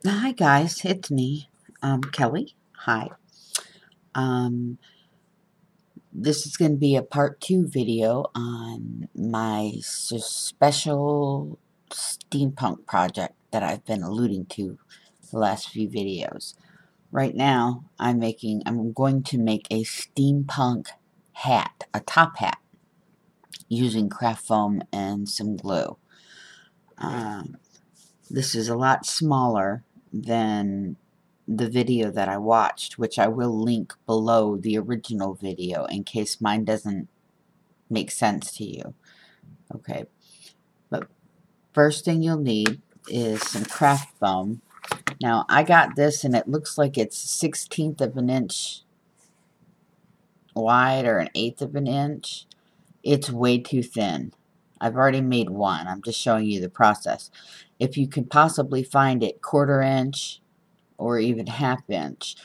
Hi guys, it's me, Kelly. Hi. This is going to be a part 2 video on my special steampunk project that I've been alluding to the last few videos. Right now, I'm going to make a steampunk hat, a top hat, using craft foam and some glue. This is a lot smaller than the video that I watched, which I will link below the original video in case mine doesn't make sense to you. Okay, but first thing you'll need is some craft foam. Now, I got this and it looks like it's 1/16 of an inch wide or an 1/8 of an inch. It's way too thin. I've already made one. I'm just showing you the process. If you can possibly find it 1/4 inch or even 1/2 inch,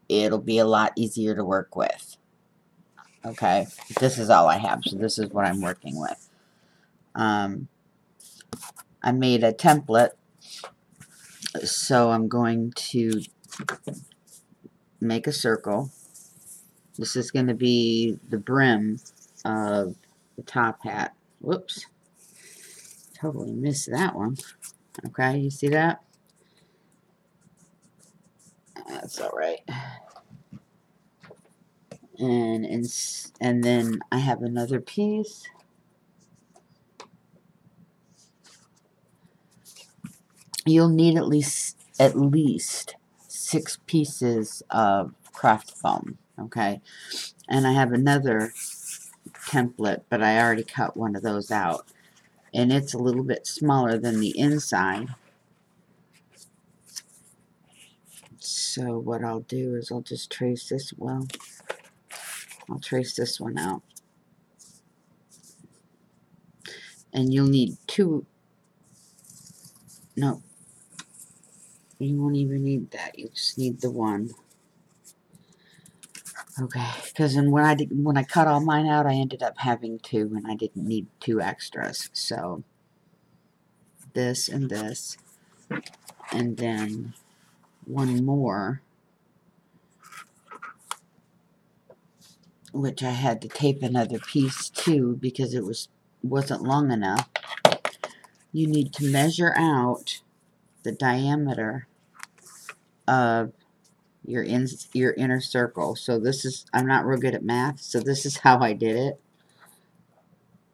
it'll be a lot easier to work with. Okay, this is all I have, so this is what I'm working with. I made a template, so I'm going to make a circle. This is going to be the brim of the top hat. Whoops, totally missed that one. Okay, you see that? That's alright. And then I have another piece. You'll need at least 6 pieces of craft foam, okay? And I have another template, but I already cut one of those out. And it's a little bit smaller than the inside. So what I'll do is I'll just trace this, I'll trace this one out. And you'll need 2, no, you won't even need that, you just need the one. Okay, because when I cut all mine out, I ended up having 2, and I didn't need 2 extras. So this, and then one more, which I had to tape another piece to because it wasn't long enough. You need to measure out the diameter of your inner circle. So this is, I'm not real good at math, so this is how I did it.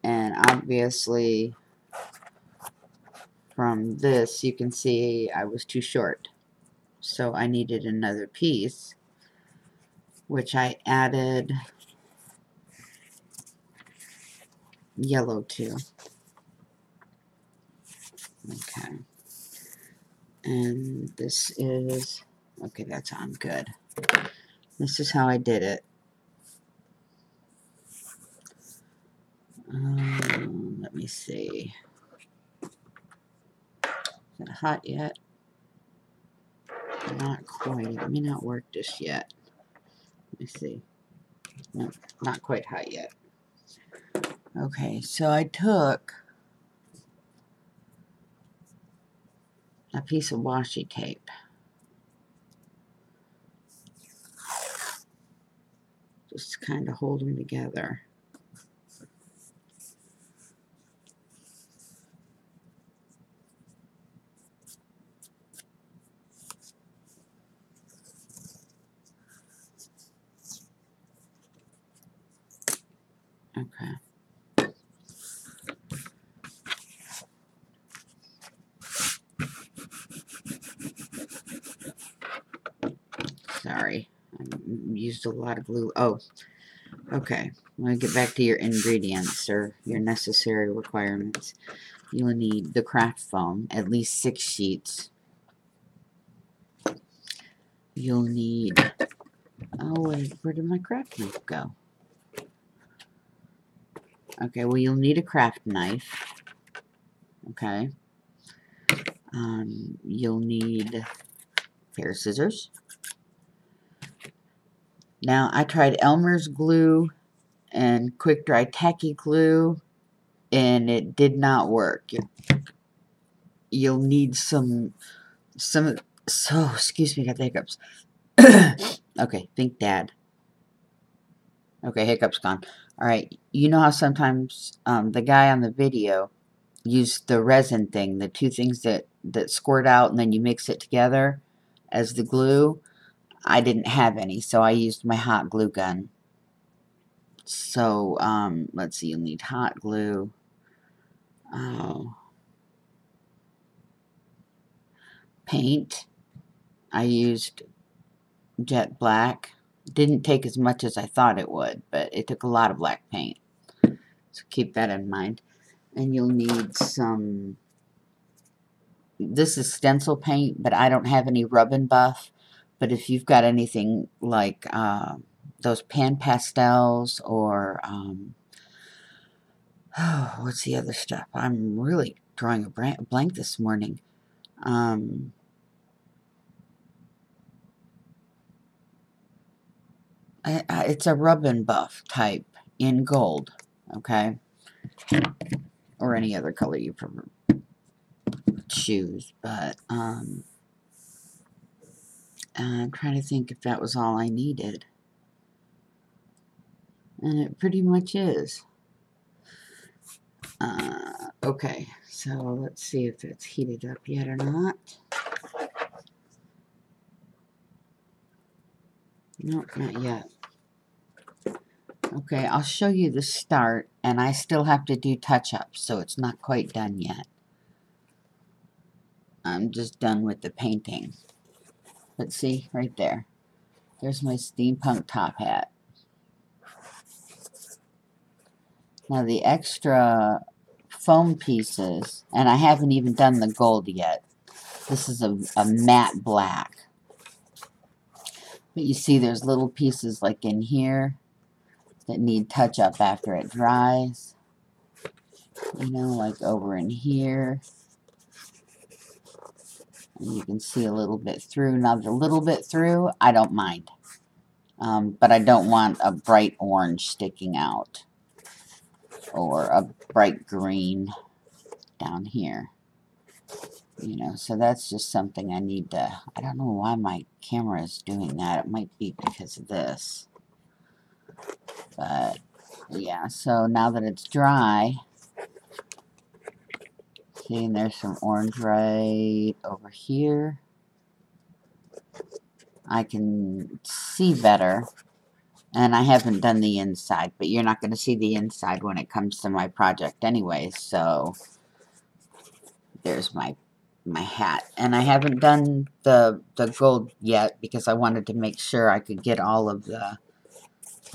And obviously from this you can see I was too short, so I needed another piece, which I added yellow to. Okay, and this is, okay, that's on good. This is how I did it. Let me see. Is it hot yet? Not quite. It may not work just yet. Let me see. No, not quite hot yet. Okay, so I took a piece of washi tape. Just kind of hold them together. Okay. Sorry, I used a lot of glue. Oh, okay. I'm going to get back to your ingredients or your necessary requirements. You'll need the craft foam, at least 6 sheets. You'll need, oh wait, where did my craft knife go? Okay, well you'll need a craft knife. Okay. You'll need a pair of scissors. Now, I tried Elmer's glue and quick dry tacky glue, and it did not work. You'll need some So, excuse me, got the hiccups. Okay, think Dad. Okay, hiccups gone. Alright, you know how sometimes the guy on the video used the resin thing, the two things that squirt out and then you mix it together as the glue? I didn't have any, so I used my hot glue gun. So, let's see, you'll need hot glue. Paint. I used jet black. Didn't take as much as I thought it would, but it took a lot of black paint. So keep that in mind. And you'll need some, this is stencil paint, but I don't have any rub and buff. But if you've got anything like those MPbzLs or, what's the other stuff? I'm really drawing a blank this morning. It's a rub and buff type in gold, okay? Or any other color you prefer choose, but I'm trying to think if that was all I needed. And it pretty much is. Okay, so let's see if it's heated up yet or not. Nope, not yet. Okay, I'll show you the start, and I still have to do touch-ups, so it's not quite done yet. I'm just done with the painting. But see, right there. There's my steampunk top hat. Now the extra foam pieces, and I haven't even done the gold yet. This is a matte black. But you see there's little pieces like in here that need touch up after it dries. You know, like over in here. And you can see a little bit through. Now the little bit through, I don't mind. But I don't want a bright orange sticking out. Or a bright green down here. You know, so that's just something I need to, I don't know why my camera is doing that. It might be because of this. But, yeah, so now that it's dry, see, and there's some orange right over here. I can see better. And I haven't done the inside, but you're not going to see the inside when it comes to my project anyway, so there's my hat. And I haven't done the gold yet because I wanted to make sure I could get all of the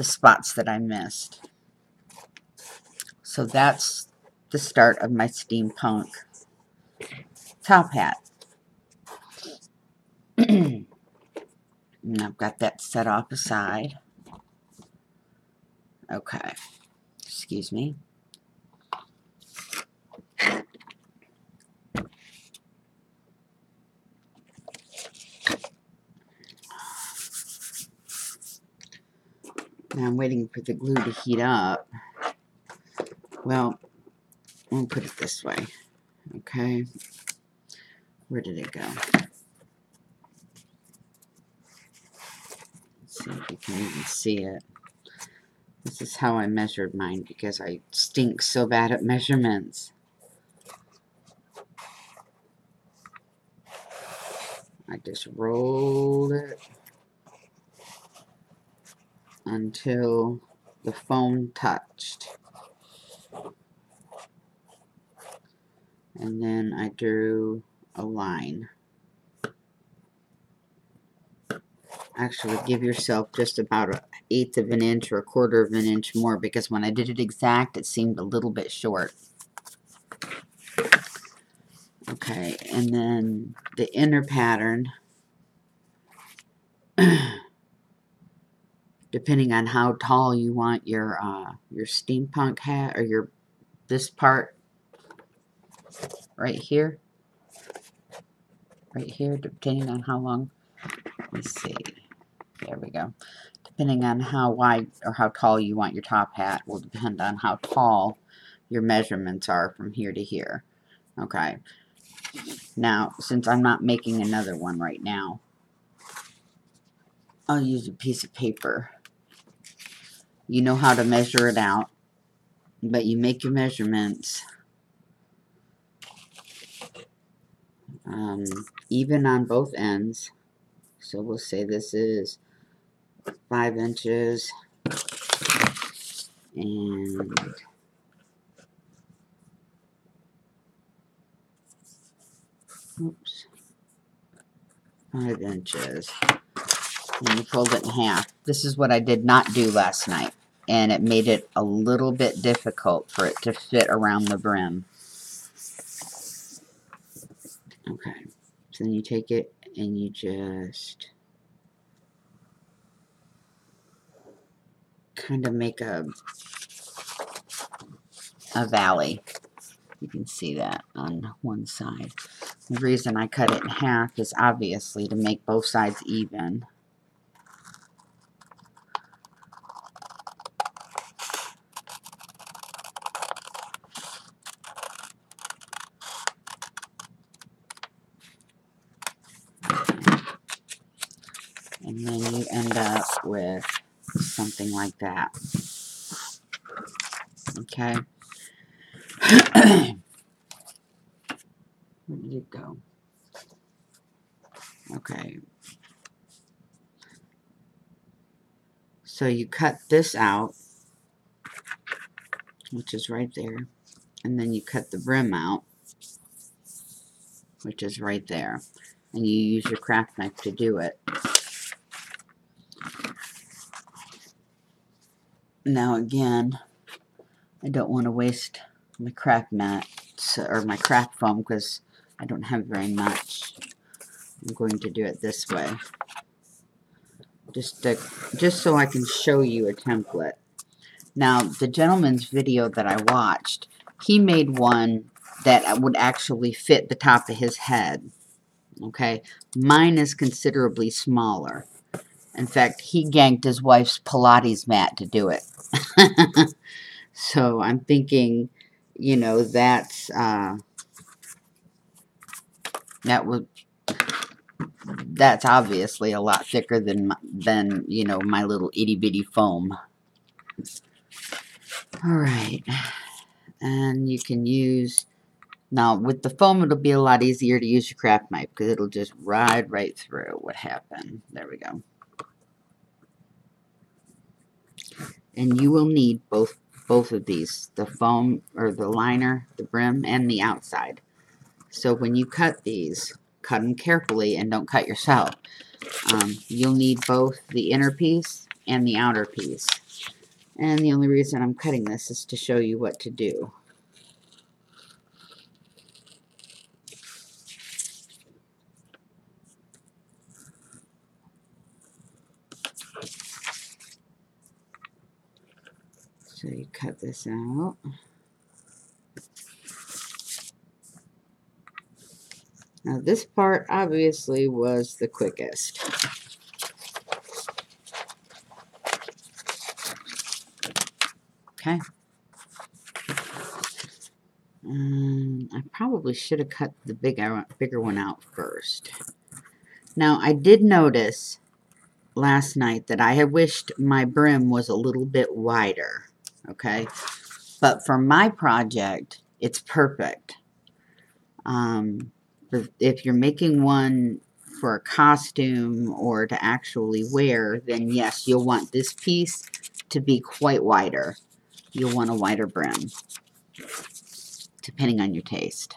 spots that I missed. So that's the start of my steampunk top hat. And I've got that set off aside. Okay. Excuse me. Now I'm waiting for the glue to heat up. Well, I'll put it this way. Okay. Where did it go? Let's see if you can even see it. This is how I measured mine because I stink so bad at measurements. I just rolled it until the foam touched. And then I drew a line. Actually, give yourself just about 1/8 of an inch or 1/4 of an inch more because when I did it exact, it seemed a little bit short. Okay, and then the inner pattern, depending on how tall you want your steampunk hat or this part right here, depending on how long. Let's see. There we go. Depending on how wide or how tall you want your top hat will depend on how tall your measurements are from here to here. Okay. Now, since I'm not making another one right now, I'll use a piece of paper. You know how to measure it out, but you make your measurements even on both ends. So we'll say this is 5 inches and oops, 5 inches. And you fold it in half. This is what I did not do last night, and it made it a little bit difficult for it to fit around the brim. Okay, so then you take it and you just kind of make a valley. You can see that on one side. The reason I cut it in half is obviously to make both sides even. And then you end up with something like that. Okay. Where did it go? Okay. So you cut this out, which is right there. And then you cut the brim out, which is right there. And you use your craft knife to do it. Now again, I don't want to waste my craft mat or my craft foam because I don't have very much. I'm going to do it this way. Just so I can show you a template. Now, the gentleman's video that I watched, he made one that would actually fit the top of his head. Okay? Mine is considerably smaller. In fact, he ganked his wife's Pilates mat to do it. So I'm thinking, you know, that's obviously a lot thicker than you know, my little itty bitty foam. All right, and you can use now with the foam. It'll be a lot easier to use your craft knife because it'll just ride right through. What happened? There we go. And you will need both of these, the foam or the liner, the brim, and the outside. So when you cut these, cut them carefully and don't cut yourself. You'll need both the inner piece and the outer piece. And the only reason I'm cutting this is to show you what to do. So you cut this out. Now this part obviously was the quickest. Okay. I probably should have cut the bigger one out first. Now I did notice last night that I had wished my brim was a little bit wider. Okay. But for my project, it's perfect. But if you're making one for a costume or to actually wear, then yes, you'll want this piece to be quite wider. You'll want a wider brim, depending on your taste.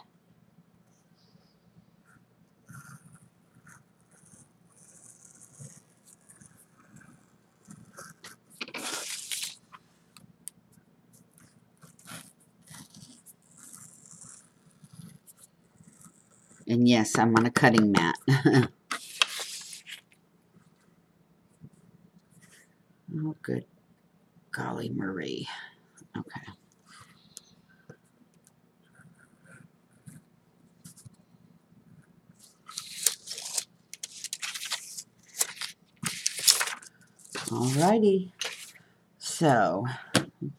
And yes, I'm on a cutting mat. Oh, good golly Marie. Okay. Alrighty. So,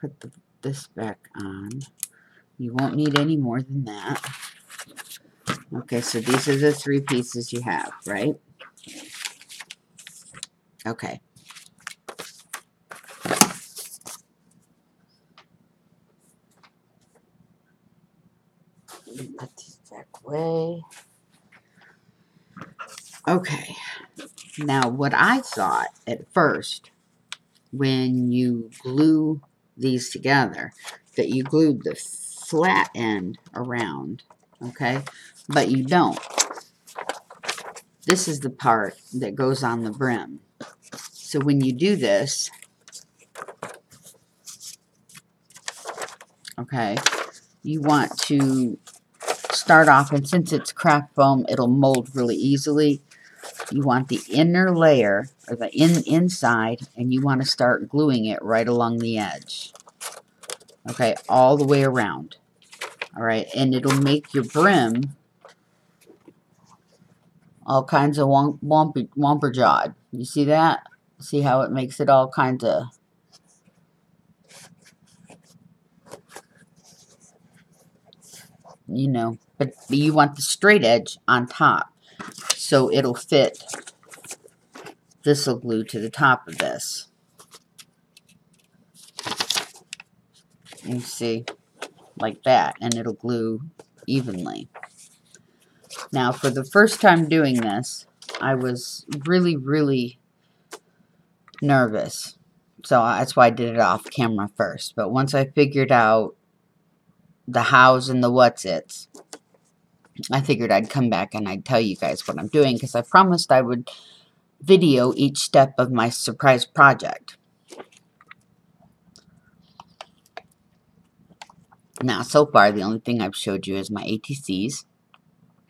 put this back on. You won't need any more than that. Okay, so these are the 3 pieces you have, right? Okay. Put these back away. Okay. Now, what I thought at first, when you glue these together, that you glued the flat end around, okay? But you don't. This is the part that goes on the brim. So when you do this, okay, you want to start off, and since it's craft foam, it'll mold really easily. You want the inner layer, or the inside, and you want to start gluing it right along the edge. Okay, all the way around. Alright, and it'll make your brim all kinds of womper-jawed. You see that? See how it makes it all kinds of... You know, but you want the straight edge on top, so it'll fit. This will glue to the top of this. You see, like that, and it'll glue evenly. Now, for the first time doing this, I was really, really nervous. So that's why I did it off camera first. But once I figured out the hows and the what's-its, I figured I'd come back and I'd tell you guys what I'm doing, because I promised I would video each step of my surprise project. Now, so far, the only thing I've showed you is my ATCs,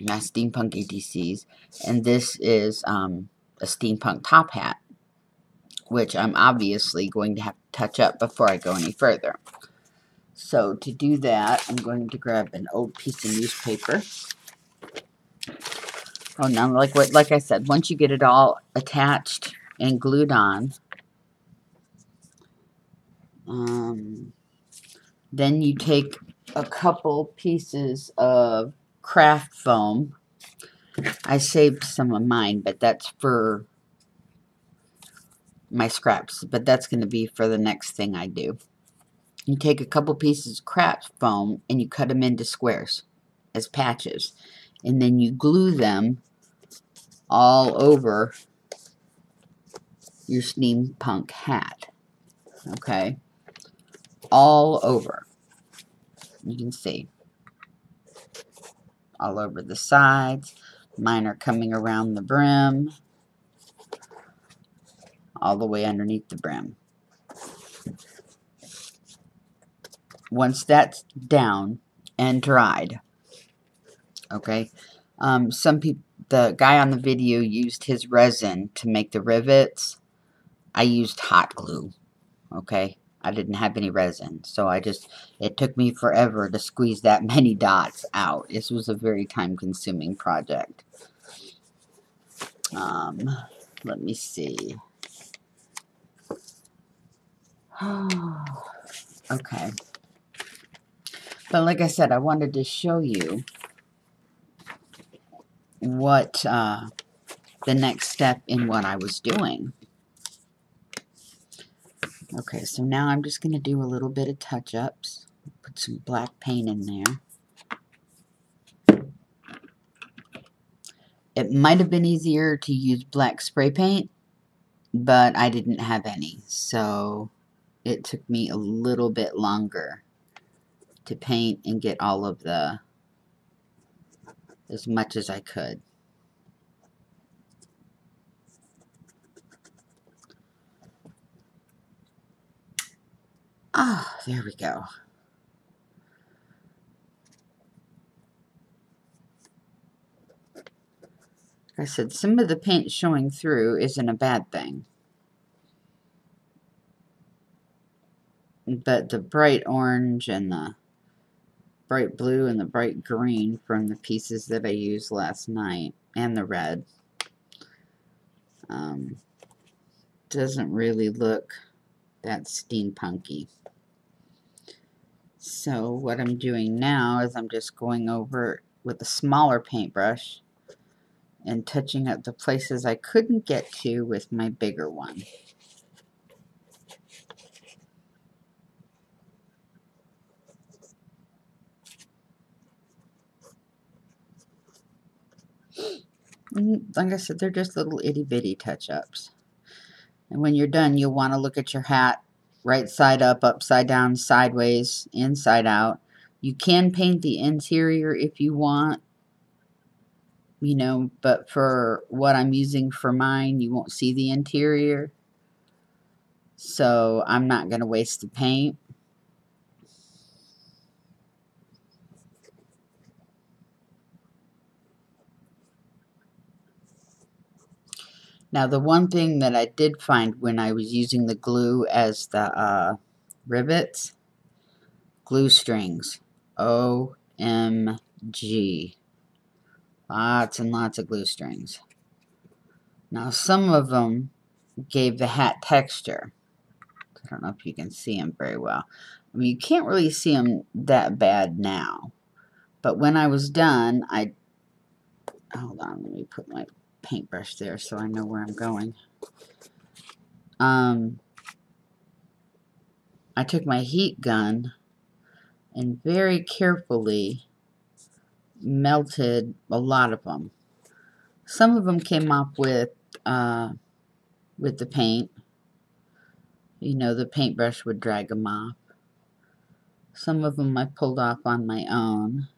my steampunk ATCs, and this is a steampunk top hat, which I'm obviously going to have to touch up before I go any further. So to do that, I'm going to grab an old piece of newspaper. Oh, now, like I said, once you get it all attached and glued on, then you take a couple pieces of craft foam. I saved some of mine, but that's for my scraps. But that's going to be for the next thing I do. You take a couple pieces of craft foam and you cut them into squares as patches. And then you glue them all over your steampunk hat. Okay? All over. You can see. All over the sides. Mine are coming around the brim. All the way underneath the brim. Once that's down and dried, okay, some people, the guy on the video used his resin to make the rivets. I used hot glue, okay. I didn't have any resin, so it took me forever to squeeze that many dots out. This was a very time-consuming project. Let me see. Okay. But like I said, I wanted to show you what the next step in what I was doing. Okay, so now I'm just going to do a little bit of touch-ups. Put some black paint in there. It might have been easier to use black spray paint, but I didn't have any, so it took me a little bit longer to paint and get all of as much as I could. Ah, there we go. Like I said, some of the paint showing through isn't a bad thing. But the bright orange and the bright blue and the bright green from the pieces that I used last night, and the red, doesn't really look that steampunky. So what I'm doing now is I'm just going over with a smaller paintbrush and touching up the places I couldn't get to with my bigger one. And like I said, they're just little itty-bitty touch-ups. And when you're done, you'll want to look at your hat right side up, upside down, sideways, inside out. You can paint the interior if you want, you know, but for what I'm using for mine, you won't see the interior. So I'm not going to waste the paint. Now, the one thing that I did find when I was using the glue as the rivets, glue strings. OMG. Lots and lots of glue strings. Now, some of them gave the hat texture. I don't know if you can see them very well. I mean, you can't really see them that bad now. But when I was done, hold on, let me put my paintbrush there so I know where I'm going. I took my heat gun and very carefully melted a lot of them. Some of them came off with the paint. You know, the paintbrush would drag them off. Some of them I pulled off on my own.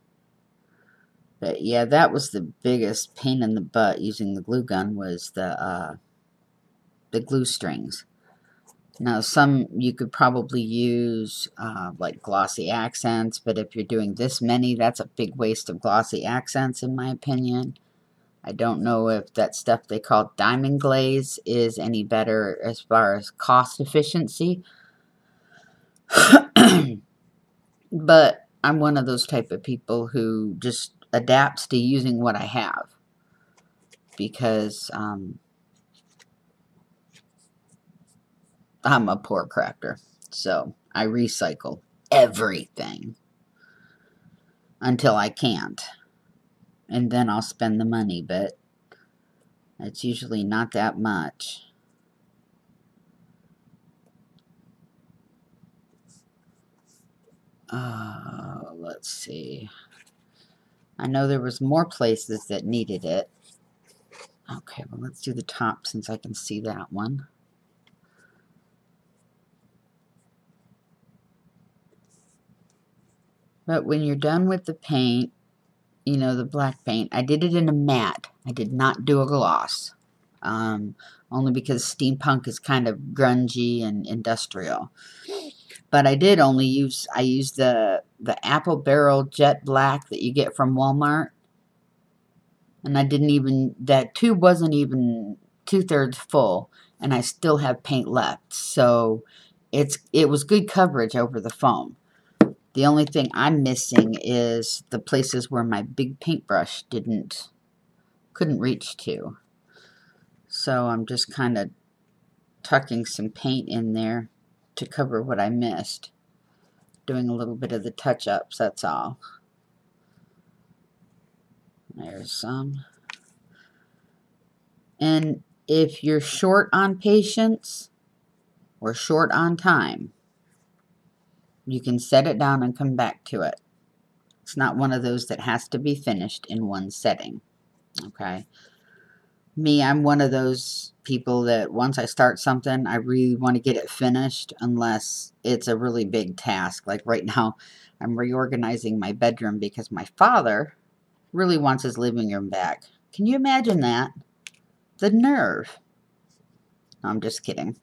But yeah, that was the biggest pain in the butt using the glue gun, was the glue strings. Now, some you could probably use like glossy accents, but if you're doing this many, that's a big waste of glossy accents in my opinion. I don't know if that stuff they call diamond glaze is any better as far as cost efficiency. But I'm one of those type of people who just adapts to using what I have. Because I'm a poor crafter. So I recycle everything until I can't. And then I'll spend the money, but it's usually not that much. Let's see. I know there was more places that needed it. Okay, well, let's do the top since I can see that one. But when you're done with the paint, you know, the black paint, I did it in a matte. I did not do a gloss. Only because steampunk is kind of grungy and industrial. But I did only use, I used the apple barrel jet black that you get from Walmart. And I didn't even, that tube wasn't even 2/3 full. And I still have paint left. So it was good coverage over the foam. The only thing I'm missing is the places where my big paintbrush couldn't reach to. So I'm just kind of tucking some paint in there to cover what I missed. Doing a little bit of the touch-ups, that's all. There's some. And if you're short on patience or short on time, you can set it down and come back to it. It's not one of those that has to be finished in one setting. Okay? Me, I'm one of those people that once I start something, I really want to get it finished unless it's a really big task. Like right now, I'm reorganizing my bedroom because my father really wants his living room back. Can you imagine that? The nerve. No, I'm just kidding.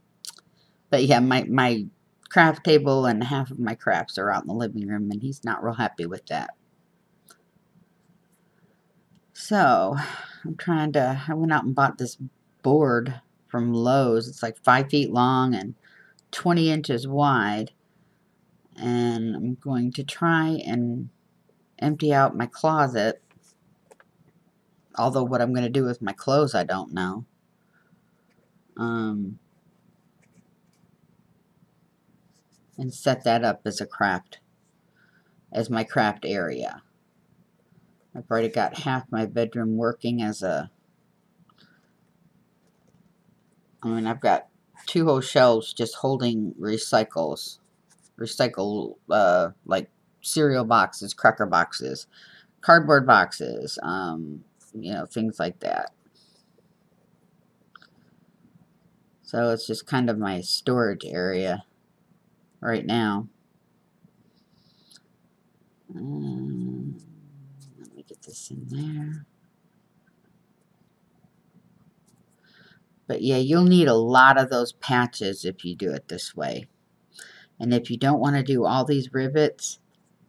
But yeah, my craft table and half of my crafts are out in the living room, and he's not real happy with that. So, I went out and bought this board from Lowe's. It's like 5 feet long and 20 inches wide. And I'm going to try and empty out my closet. Although what I'm going to do with my clothes, I don't know. And set that up as a craft, as my craft area. I've already got half my bedroom working as a... I mean, I've got 2 whole shelves just holding recycle, like cereal boxes, cracker boxes, cardboard boxes, you know, things like that. So it's just kind of my storage area right now. Let me get this in there. But yeah, you'll need a lot of those patches if you do it this way. And if you don't want to do all these rivets,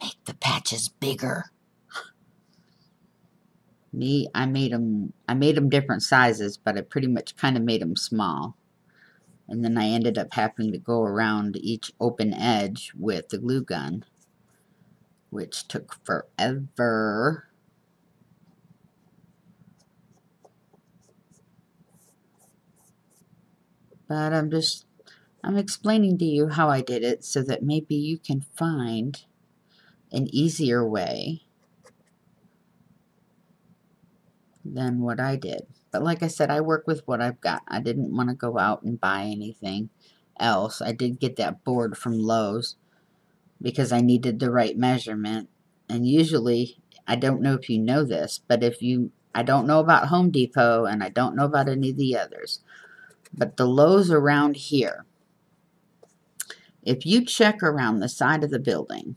make the patches bigger. Me, I made them different sizes, but I pretty much kind of made them small. And then I ended up having to go around each open edge with the glue gun, which took forever. But I'm explaining to you how I did it so that maybe you can find an easier way than what I did. But like I said, I work with what I've got. I didn't want to go out and buy anything else. I did get that board from Lowe's because I needed the right measurement. And usually, I don't know if you know this, but I don't know about Home Depot and I don't know about any of the others, but the Lowe's around here, if you check around the side of the building,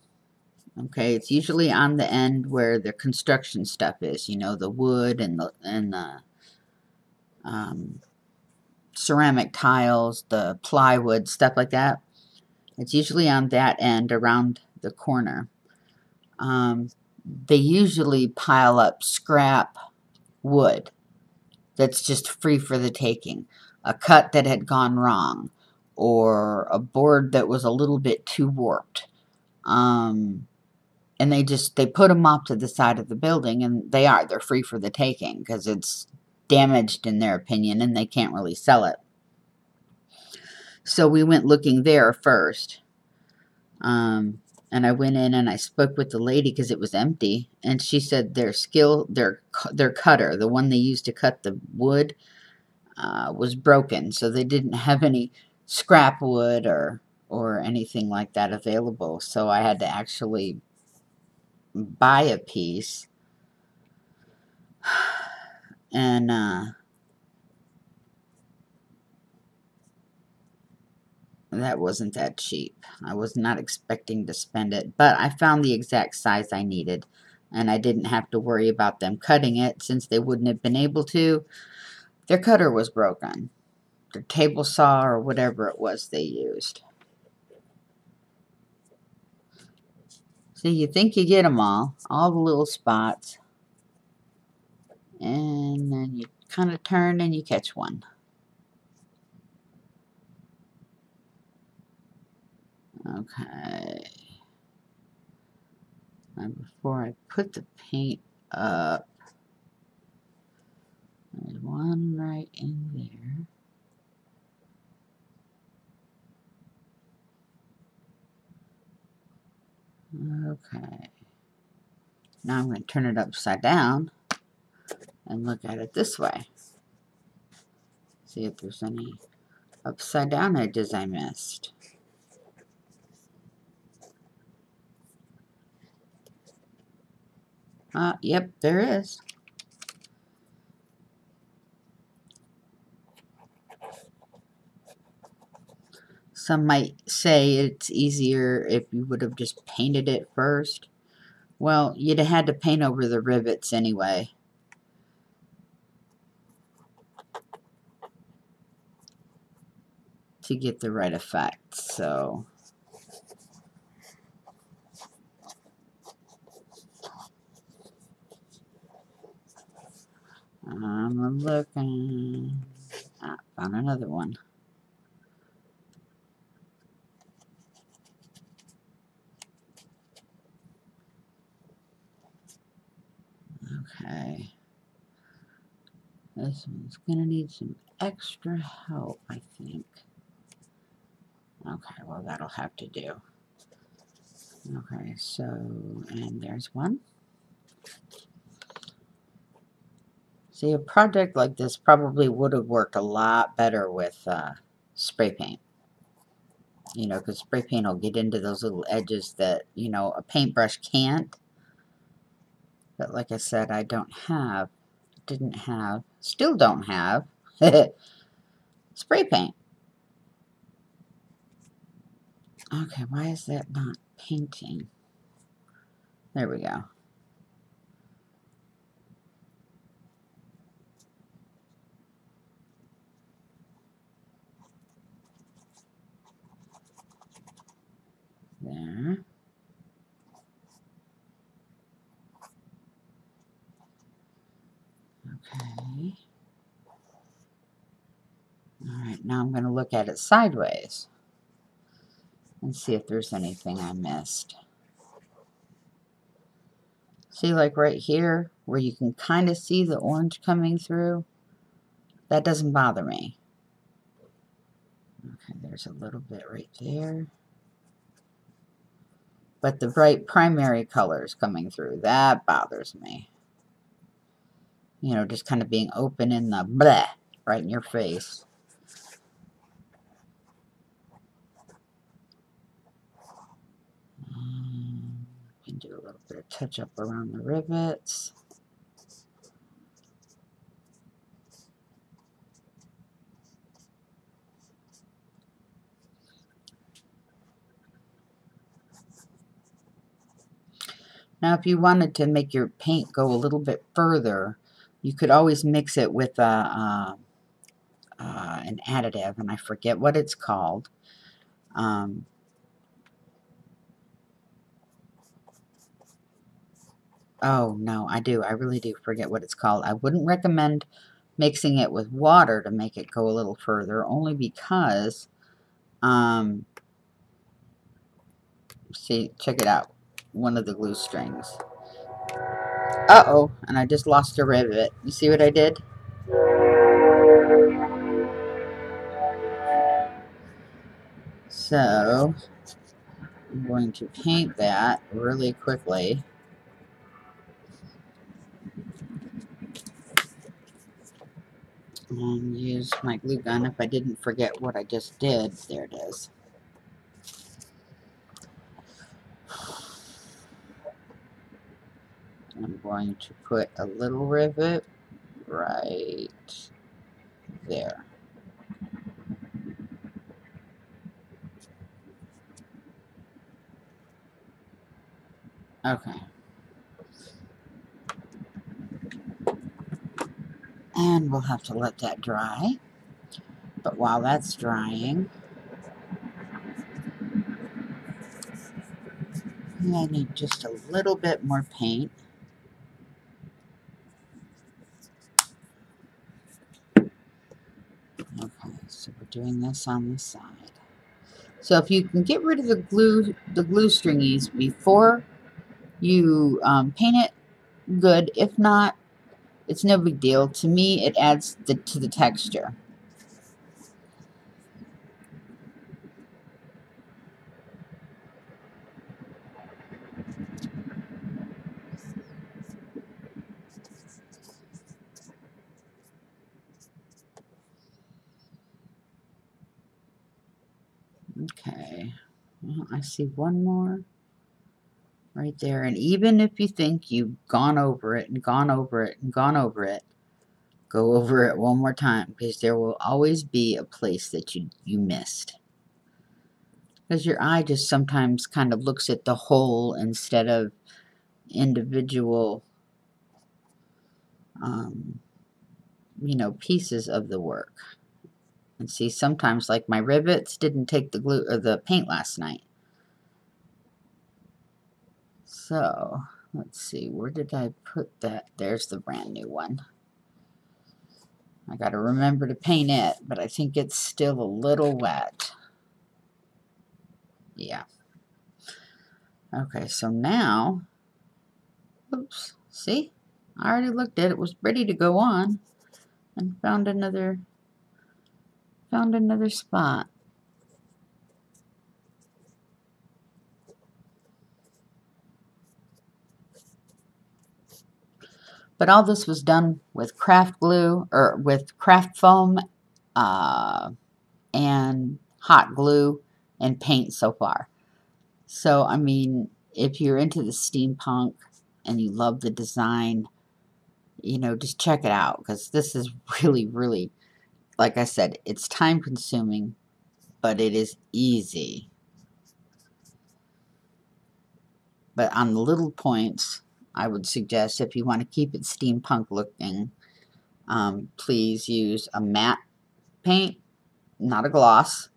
okay, it's usually on the end where the construction stuff is, you know, the wood and the ceramic tiles, the plywood, stuff like that. It's usually on that end around the corner. They usually pile up scrap wood that's just free for the taking. A cut that had gone wrong, or a board that was a little bit too warped. And they put them off to the side of the building, and they're free for the taking because it's damaged in their opinion and they can't really sell it. So we went looking there first. And I went in and I spoke with the lady because it was empty, and she said their cutter, the one they used to cut the wood, was broken, so they didn't have any scrap wood or anything like that available. So I had to actually buy a piece, and that wasn't that cheap. I was not expecting to spend it, but I found the exact size I needed, and I didn't have to worry about them cutting it since they wouldn't have been able to. Their cutter was broken. Their table saw or whatever it was they used. So you think you get them all the little spots, and then you kind of turn and you catch one. Okay. And before I put the paint up, there's one right in there. Okay. Now I'm going to turn it upside down and look at it this way. See if there's any upside down edges I missed. Yep, there is. Some might say it's easier if you would have just painted it first. Well, you'd have had to paint over the rivets anyway. To get the right effect, so... I'm looking... found another one. Okay. This one's gonna need some extra help, I think. Okay, well, that'll have to do. Okay, so, and there's one. See, a project like this probably would have worked a lot better with spray paint. You know, because spray paint will get into those little edges that, you know, a paintbrush can't. But like I said, I didn't have, still don't have spray paint. Okay, why is that not painting? There we go. There. Okay. Alright, now I'm going to look at it sideways and see if there's anything I missed. See, like right here, where you can kind of see the orange coming through? That doesn't bother me. Okay, there's a little bit right there. But the bright primary colors coming through, that bothers me. You know, just kind of being open in the bleh, right in your face. Can do a little bit of touch up around the rivets. Now, if you wanted to make your paint go a little bit further, you could always mix it with an additive, and I forget what it's called. Oh, no, I do. I really do forget what it's called. I wouldn't recommend mixing it with water to make it go a little further, only because, see, check it out. One of the glue strings. Uh-oh, and I just lost a rivet. You see what I did? So, I'm going to paint that really quickly. And use my glue gun if I didn't forget what I just did. There it is. I'm going to put a little rivet right there. Okay. And we'll have to let that dry. But while that's drying, I need just a little bit more paint. Okay, so we're doing this on the side. So if you can get rid of the glue stringies before you paint it, good. If not, it's no big deal. To me, it adds to the texture. Okay, well, I see one more right there. And even if you think you've gone over it and gone over it and gone over it, go over it one more time, because there will always be a place that you missed. Because your eye just sometimes kind of looks at the whole instead of individual, you know, pieces of the work. And see, sometimes, like my rivets didn't take the glue or the paint last night. So, let's see, where did I put that? There's the brand new one. I got to remember to paint it, but I think it's still a little wet. Yeah. Okay, so now, oops, see? I already looked at it. It was ready to go on and found another spot. But all this was done with craft glue, or with craft foam, and hot glue and paint so far. So, I mean, if you're into the steampunk and you love the design, you know, just check it out, because this is really, really, like I said, it's time consuming, but it is easy. But on the little points, I would suggest, if you want to keep it steampunk looking, please use a matte paint, not a gloss.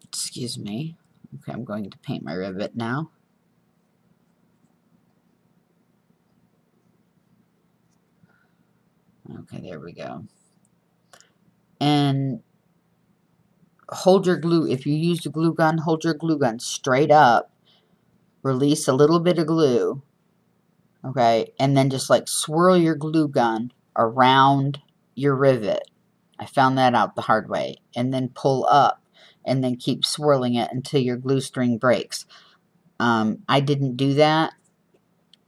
Excuse me. Okay, I'm going to paint my rivet now. Okay, there we go. And hold your glue, if you use the glue gun, hold your glue gun straight up, release a little bit of glue, okay, and then just like swirl your glue gun around your rivet. I found that out the hard way. And then pull up, and then keep swirling it until your glue string breaks. I didn't do that,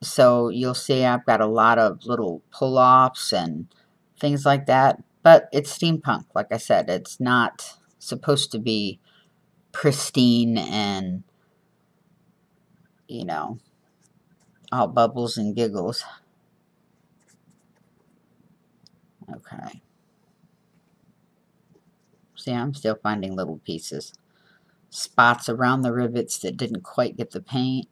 so you'll see I've got a lot of little pull-offs and things like that. But it's steampunk, like I said. It's not supposed to be pristine and, you know, all bubbles and giggles. Okay. See, I'm still finding little pieces. Spots around the rivets that didn't quite get the paint.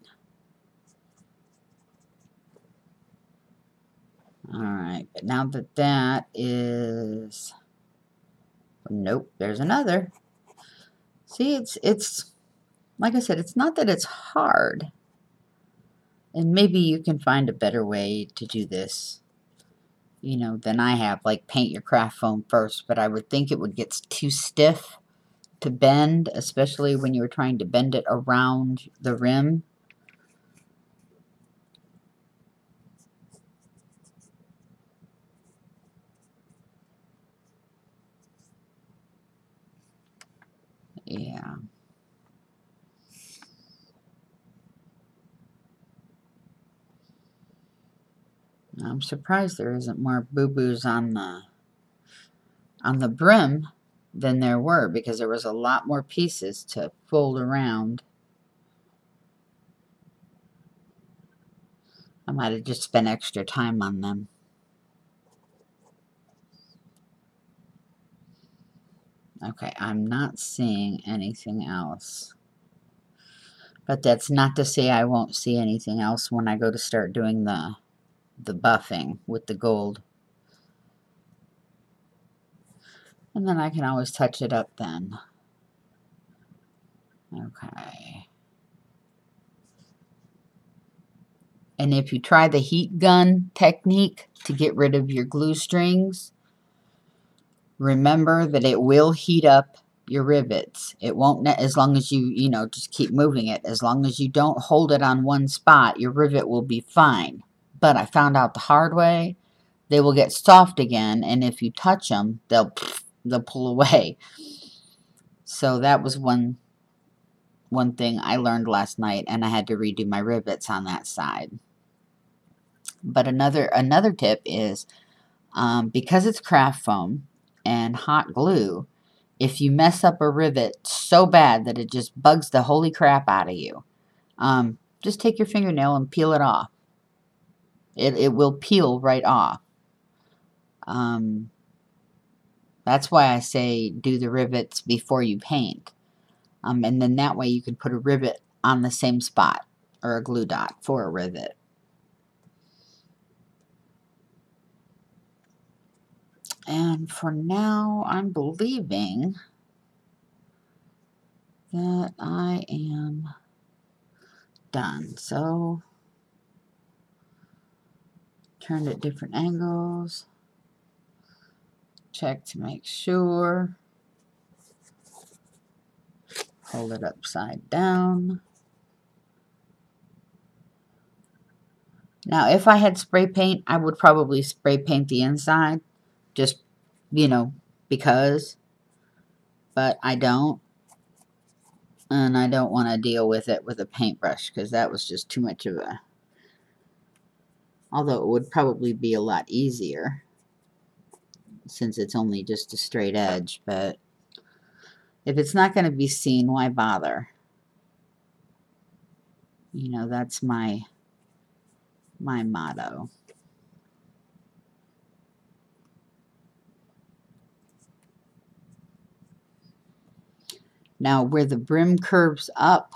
Alright, but now that that is... Nope, there's another. See, it's like I said, it's not that it's hard. And maybe you can find a better way to do this, you know, than I have. Like, paint your craft foam first, but I would think it would get too stiff to bend, especially when you were trying to bend it around the rim. Yeah. I'm surprised there isn't more boo-boos on the brim than there were, because there was a lot more pieces to fold around. I might have just spent extra time on them. Okay, I'm not seeing anything else. But that's not to say I won't see anything else when I go to start doing the buffing with the gold. And then I can always touch it up then. Okay. And if you try the heat gun technique to get rid of your glue strings, remember that it will heat up your rivets. It won't, as long as you know, just keep moving it. As long as you don't hold it on one spot, your rivet will be fine. But I found out the hard way, they will get soft again, and if you touch them, they'll pull away. So that was one thing I learned last night, and I had to redo my rivets on that side. But another tip is, because it's craft foam and hot glue, if you mess up a rivet so bad that it just bugs the holy crap out of you, just take your fingernail and peel it off. It will peel right off. That's why I say do the rivets before you paint. And then that way you can put a rivet on the same spot, or a glue dot for a rivet. And for now, I'm believing that I am done. So, turn at different angles. Check to make sure. Hold it upside down. Now, if I had spray paint, I would probably spray paint the inside. Just, you know, because. But I don't. And I don't want to deal with it with a paintbrush, because that was just too much of Although it would probably be a lot easier since it's only just a straight edge, but if it's not going to be seen, why bother? You know, that's my motto. Now, where the brim curves up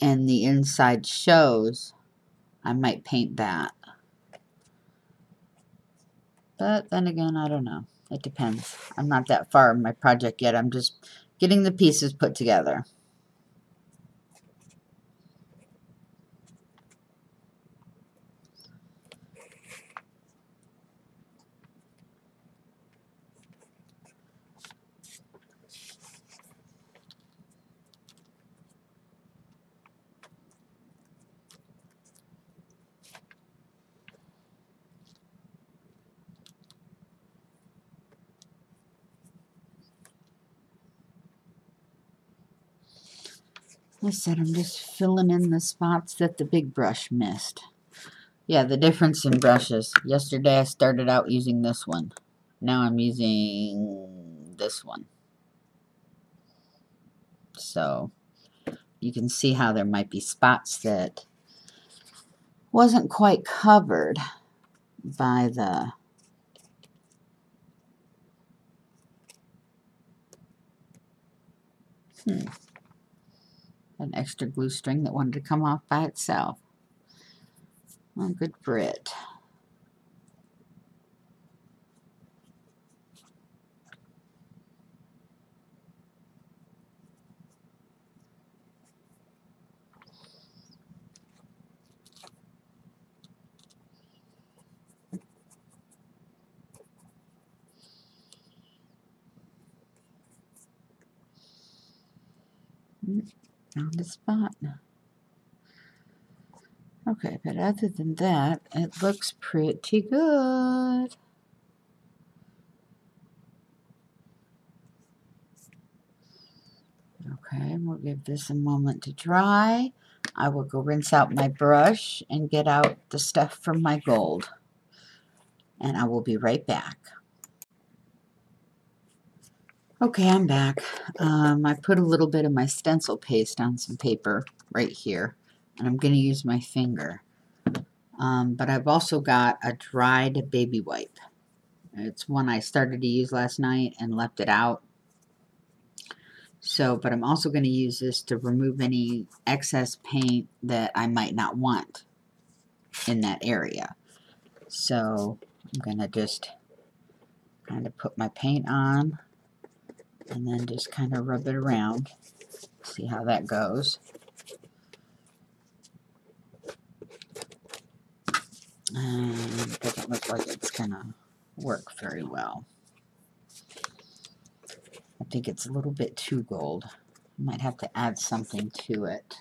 and the inside shows, I might paint that. But then again, I don't know. It depends. I'm not that far in my project yet. I'm just getting the pieces put together. Like I said, I'm just filling in the spots that the big brush missed. Yeah, the difference in brushes. Yesterday I started out using this one. Now I'm using this one. So you can see how there might be spots that wasn't quite covered by the an extra glue string that wanted to come off by itself. Oh, good for it. On the spot. Okay, but other than that, it looks pretty good. Okay, we'll give this a moment to dry. I will go rinse out my brush and get out the stuff from my gold. And I will be right back. Okay, I'm back. I put a little bit of my stencil paste on some paper right here. And I'm going to use my finger. But I've also got a dried baby wipe. It's one I started to use last night and left it out. So, but I'm also going to use this to remove any excess paint that I might not want in that area. So, I'm going to just kind of put my paint on and then just kind of rub it around. See how that goes. And it doesn't look like it's going to work very well. I think it's a little bit too gold. I might have to add something to it.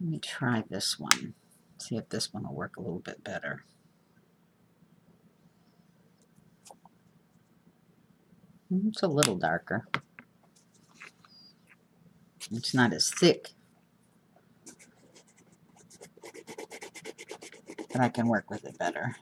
Let me try this one. See if this one will work a little bit better. It's a little darker. It's not as thick, but I can work with it better.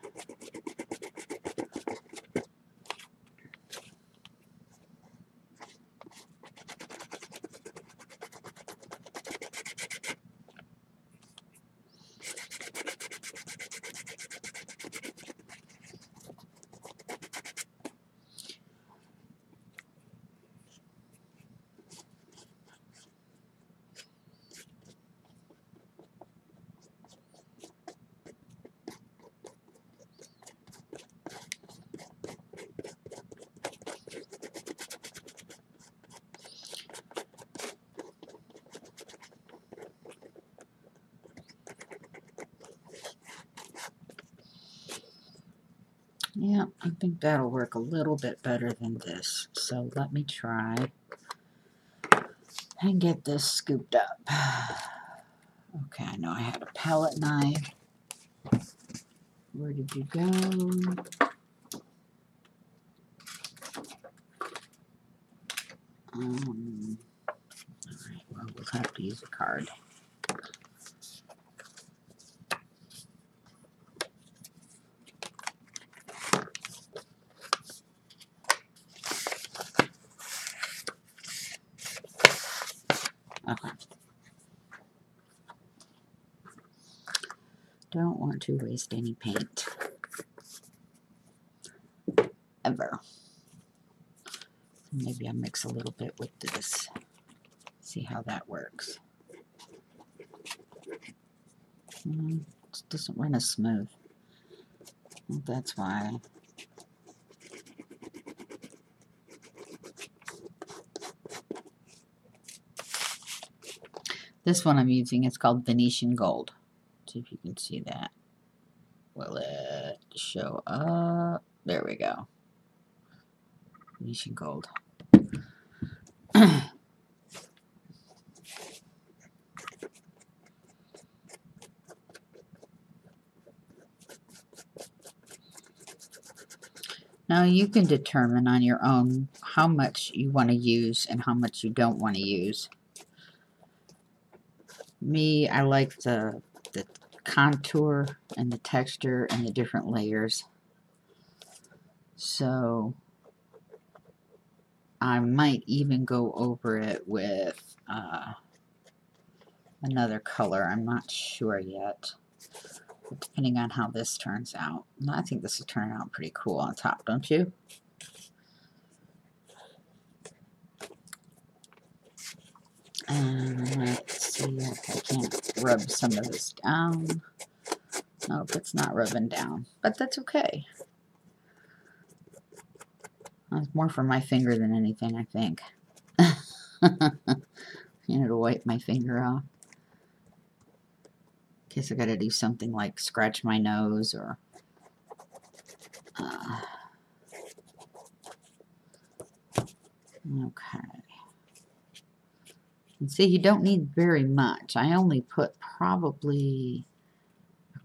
Yeah, I think that'll work a little bit better than this. So let me try and get this scooped up. Okay, I know I had a palette knife. Where did you go? Alright, well, we'll have to use a card. Okay. Don't want to waste any paint. Ever. Maybe I'll mix a little bit with this. See how that works. It doesn't run as smooth. Well, that's why. This one I'm using is called Venetian Gold. See if you can see that. Will it show up? There we go. Venetian Gold. Now you can determine on your own how much you want to use and how much you don't want to use. Me, I like the contour and the texture and the different layers. So I might even go over it with another color. I'm not sure yet, depending on how this turns out. And I think this is turning out pretty cool on top, don't you? And let's see if I can't rub some of this down. Nope, it's not rubbing down, but that's okay. That's more for my finger than anything, I think. You know, to wipe my finger off. In case I gotta do something like scratch my nose or okay. And see, you don't need very much. I only put probably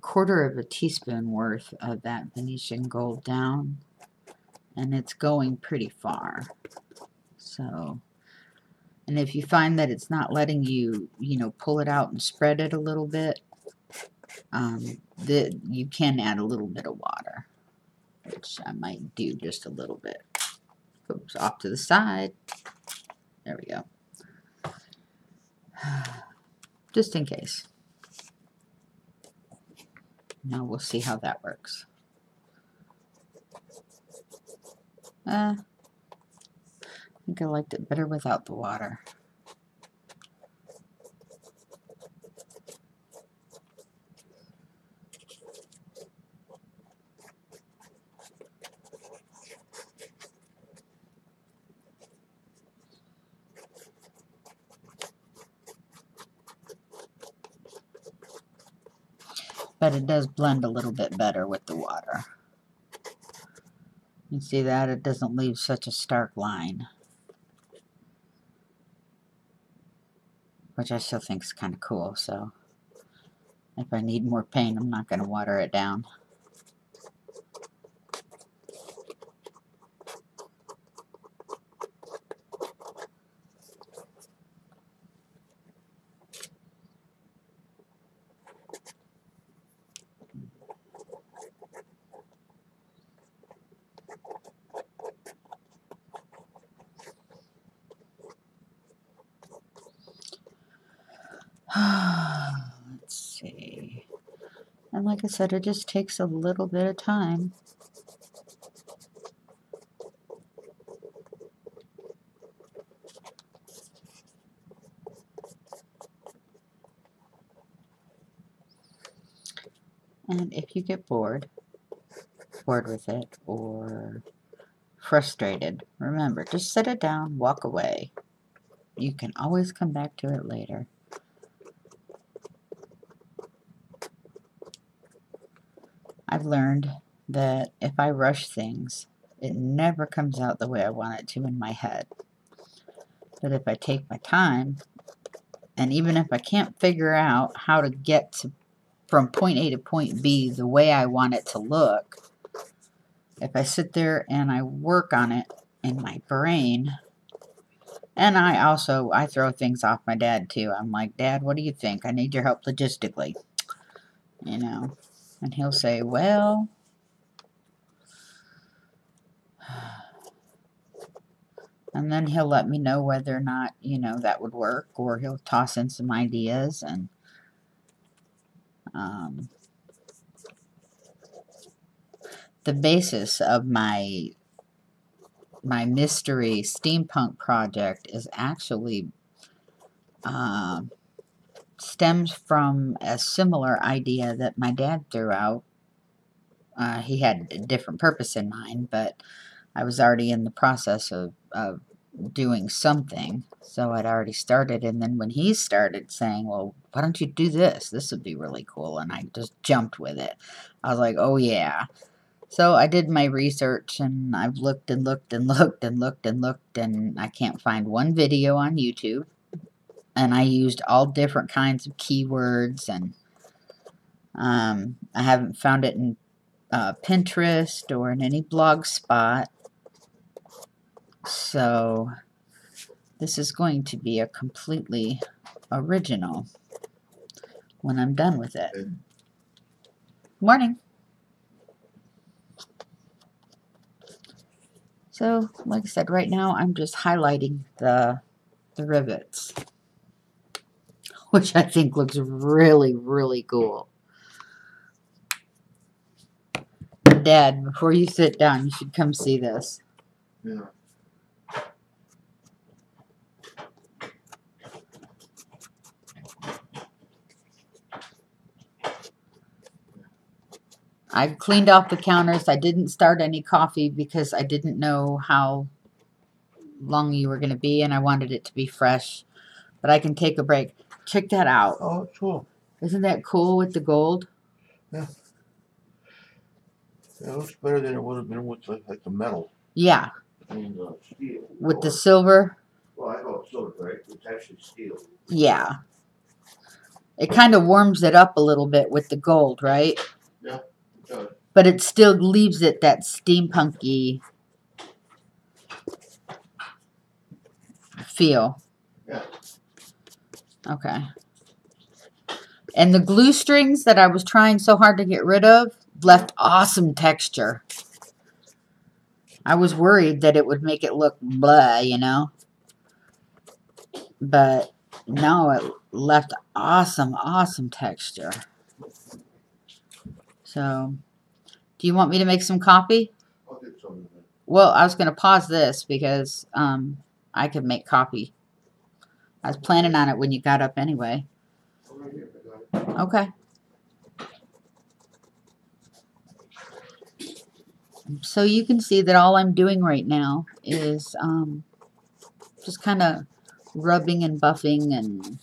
1/4 of a teaspoon worth of that Venetian Gold down, and it's going pretty far. So, and if you find that it's not letting you, you know, pull it out and spread it a little bit, you can add a little bit of water, which I might do just a little bit. Oops, off to the side. There we go. Just in case. Now we'll see how that works. I think I liked it better without the water. But it does blend a little bit better with the water. You see that? It doesn't leave such a stark line. Which I still think is kind of cool, so if I need more paint, I'm not going to water it down. Let's see. And like I said, it just takes a little bit of time. And if you get bored with it or frustrated, remember, just set it down, walk away. You can always come back to it later. I've learned that if I rush things, it never comes out the way I want it to in my head. But if I take my time, and even if I can't figure out how to get from point A to point B the way I want it to look, if I sit there and I work on it in my brain, And I throw things off my dad too. I'm like, Dad, what do you think? I need your help logistically. You know. And he'll say, well, and then he'll let me know whether or not, you know, that would work, or he'll toss in some ideas. And the basis of my mystery steampunk project is actually stems from a similar idea that my dad threw out. He had a different purpose in mind, but I was already in the process of doing something, so I'd already started. And then when he started saying, well, why don't you do this? This would be really cool. And I just jumped with it. I was like, oh yeah. So I did my research, and I've looked and looked and looked and looked and looked, and I can't find one video on YouTube. And I used all different kinds of keywords, and I haven't found it in Pinterest or in any blog spot. So this is going to be a completely original when I'm done with it. Morning. So, like I said, right now I'm just highlighting the rivets, which I think looks really, really cool. Dad, before you sit down, you should come see this. Yeah. I cleaned off the counters. I didn't start any coffee because I didn't know how long you were going to be, and I wanted it to be fresh. But I can take a break. Check that out. Oh, it's cool. Isn't that cool with the gold? Yeah. It looks better than it would have been with like the metal. Yeah. And steel. With the silver? Well, I call it silver, right? It's actually steel. Yeah. It kind of warms it up a little bit with the gold, right? Yeah, it does. But it still leaves it that steampunky feel. Yeah. Okay. And the glue strings that I was trying so hard to get rid of left awesome texture. I was worried that it would make it look blah, you know. But no, it left awesome, awesome texture. So, do you want me to make some coffee? I'll get some of that. Well, I was going to pause this because I could make coffee. I was planning on it when you got up anyway. Oh, right here, I got it. Okay. So you can see that all I'm doing right now is just kind of rubbing and buffing and,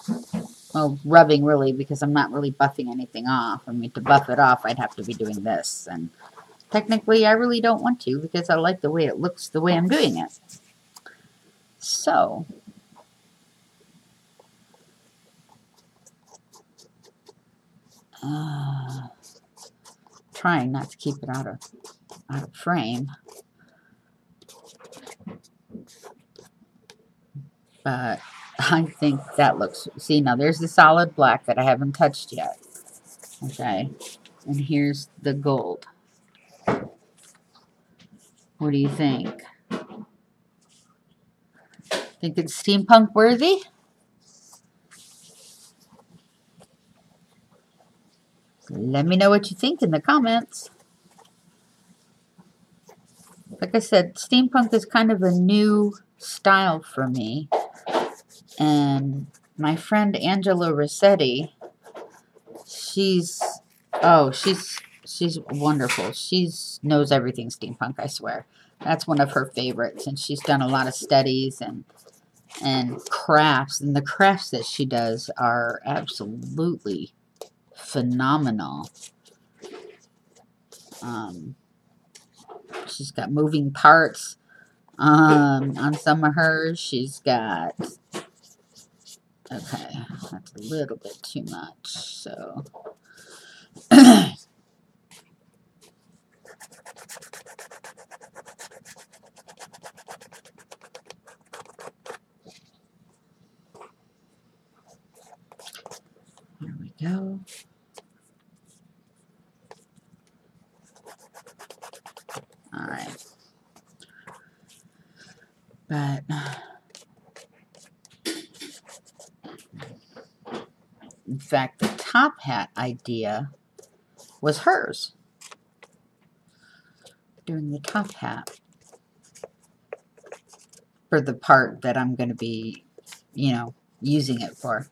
well, rubbing really, because I'm not really buffing anything off. I mean, to buff it off, I'd have to be doing this. And technically, I really don't want to because I like the way it looks the way I'm doing it. So, trying not to keep it out of frame. But I think that looks, see, now there's the solid black that I haven't touched yet. Okay. And here's the gold. What do you think? Think it's steampunk worthy? Let me know what you think in the comments. Like I said, steampunk is kind of a new style for me. And my friend Angela Rossetti, she's wonderful. She knows everything steampunk, I swear. That's one of her favorites, and she's done a lot of studies and crafts, and the crafts that she does are absolutely phenomenal. She's got moving parts on some of hers. She's got, okay, that's a little bit too much, so But in fact, the top hat idea was hers. Doing the top hat for the part that I'm going to be, you know, using it for.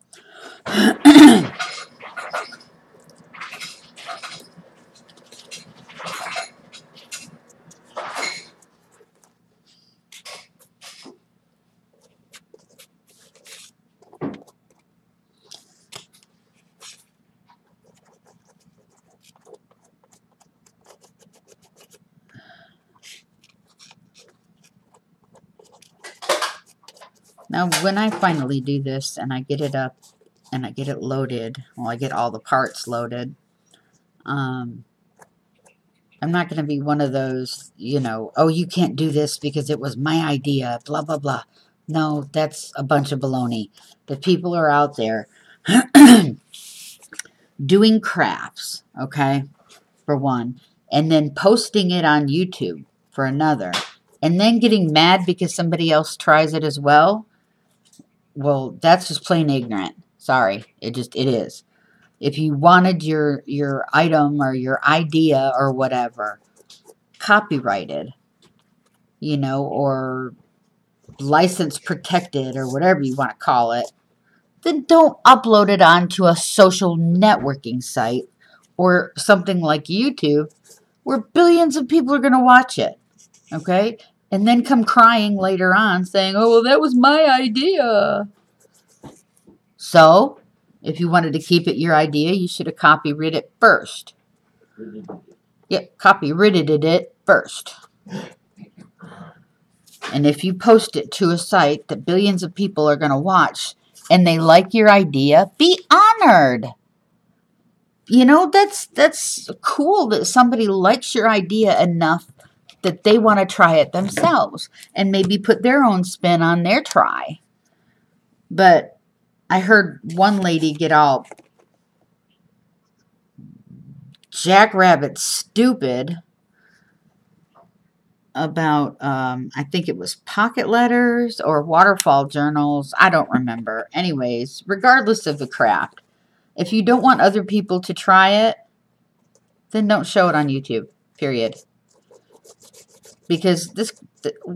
Now, when I finally do this and I get it up and I get it loaded, well, I get all the parts loaded, I'm not going to be one of those, you know, oh, you can't do this because it was my idea, blah, blah, blah. No, that's a bunch of baloney. The people are out there doing crafts, okay, for one, and then posting it on YouTube for another, and then getting mad because somebody else tries it as well. Well, that's just plain ignorant. Sorry, it is. If you wanted your item or your idea or whatever copyrighted, you know, or license protected or whatever you want to call it, then don't upload it onto a social networking site or something like YouTube where billions of people are going to watch it, okay? And then come crying later on saying, oh, well, that was my idea. So, if you wanted to keep it your idea, you should have copyrighted it first. Yep, copyrighted it first. And if you post it to a site that billions of people are going to watch and they like your idea, be honored. You know, that's cool that somebody likes your idea enough that they want to try it themselves and maybe put their own spin on their try. But I heard one lady get all jackrabbit stupid about, I think it was pocket letters or waterfall journals. I don't remember. Anyways, regardless of the craft, if you don't want other people to try it, then don't show it on YouTube, period. Because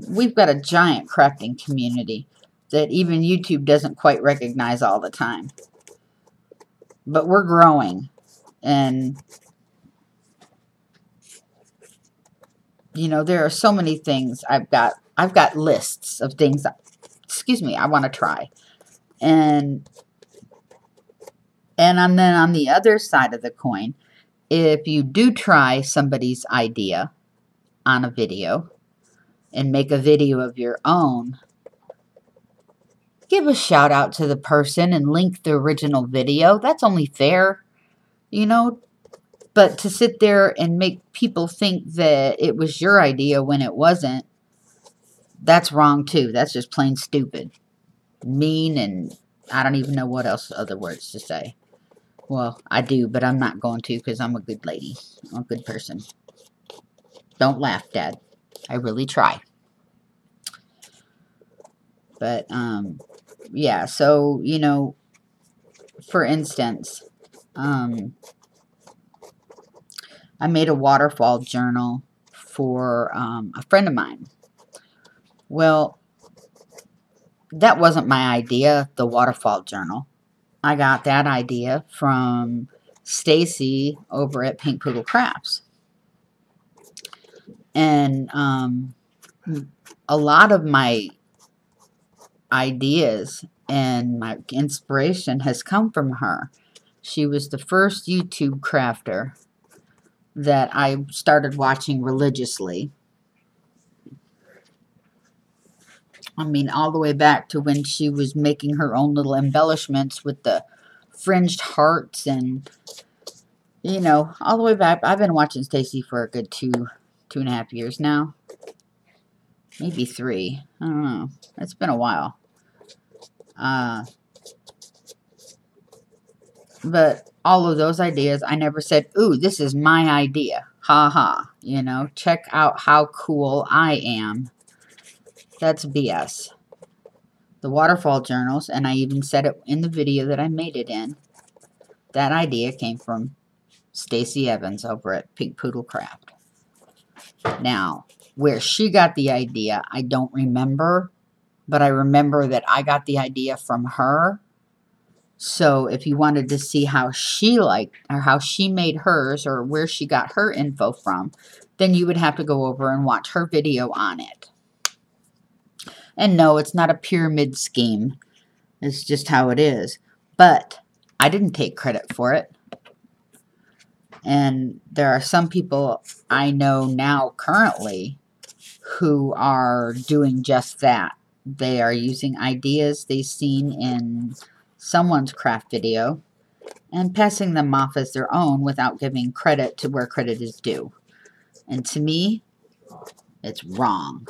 we've got a giant crafting community that even YouTube doesn't quite recognize all the time. But we're growing. And you know, there are so many things I've got lists of things that, I want to try. And then on the other side of the coin, if you do try somebody's idea on a video and make a video of your own, give a shout out to the person and link the original video. That's only fair, you know. But to sit there and make people think that it was your idea when it wasn't, that's wrong too. That's just plain stupid. Mean, and I don't even know what else other words to say. Well, I do, but I'm not going to because I'm a good lady. I'm a good person. Don't laugh, Dad. I really try. But, yeah, so, you know, for instance, I made a waterfall journal for a friend of mine. Well, that wasn't my idea, the waterfall journal. I got that idea from Stacy over at C.C.Crafts. And a lot of my ideas and my inspiration has come from her. She was the first YouTube crafter that I started watching religiously. I mean, all the way back to when she was making her own little embellishments with the fringed hearts and, you know, all the way back. I've been watching Stacy for a good 2.5 years now. Maybe 3. I don't know. It's been a while. But all of those ideas, I never said, ooh, this is my idea. Ha ha. You know, check out how cool I am. That's BS. The waterfall journals, and I even said it in the video that I made it in, that idea came from Stacey Evans over at Pink Poodle Craft. Now, where she got the idea, I don't remember, but I remember that I got the idea from her. So if you wanted to see how she liked, or how she made hers, or where she got her info from, then you would have to go over and watch her video on it. And no, it's not a pyramid scheme. It's just how it is. But I didn't take credit for it. And there are some people I know now currently who are doing just that. They are using ideas they've seen in someone's craft video and passing them off as their own without giving credit to where credit is due. And to me, it's wrong.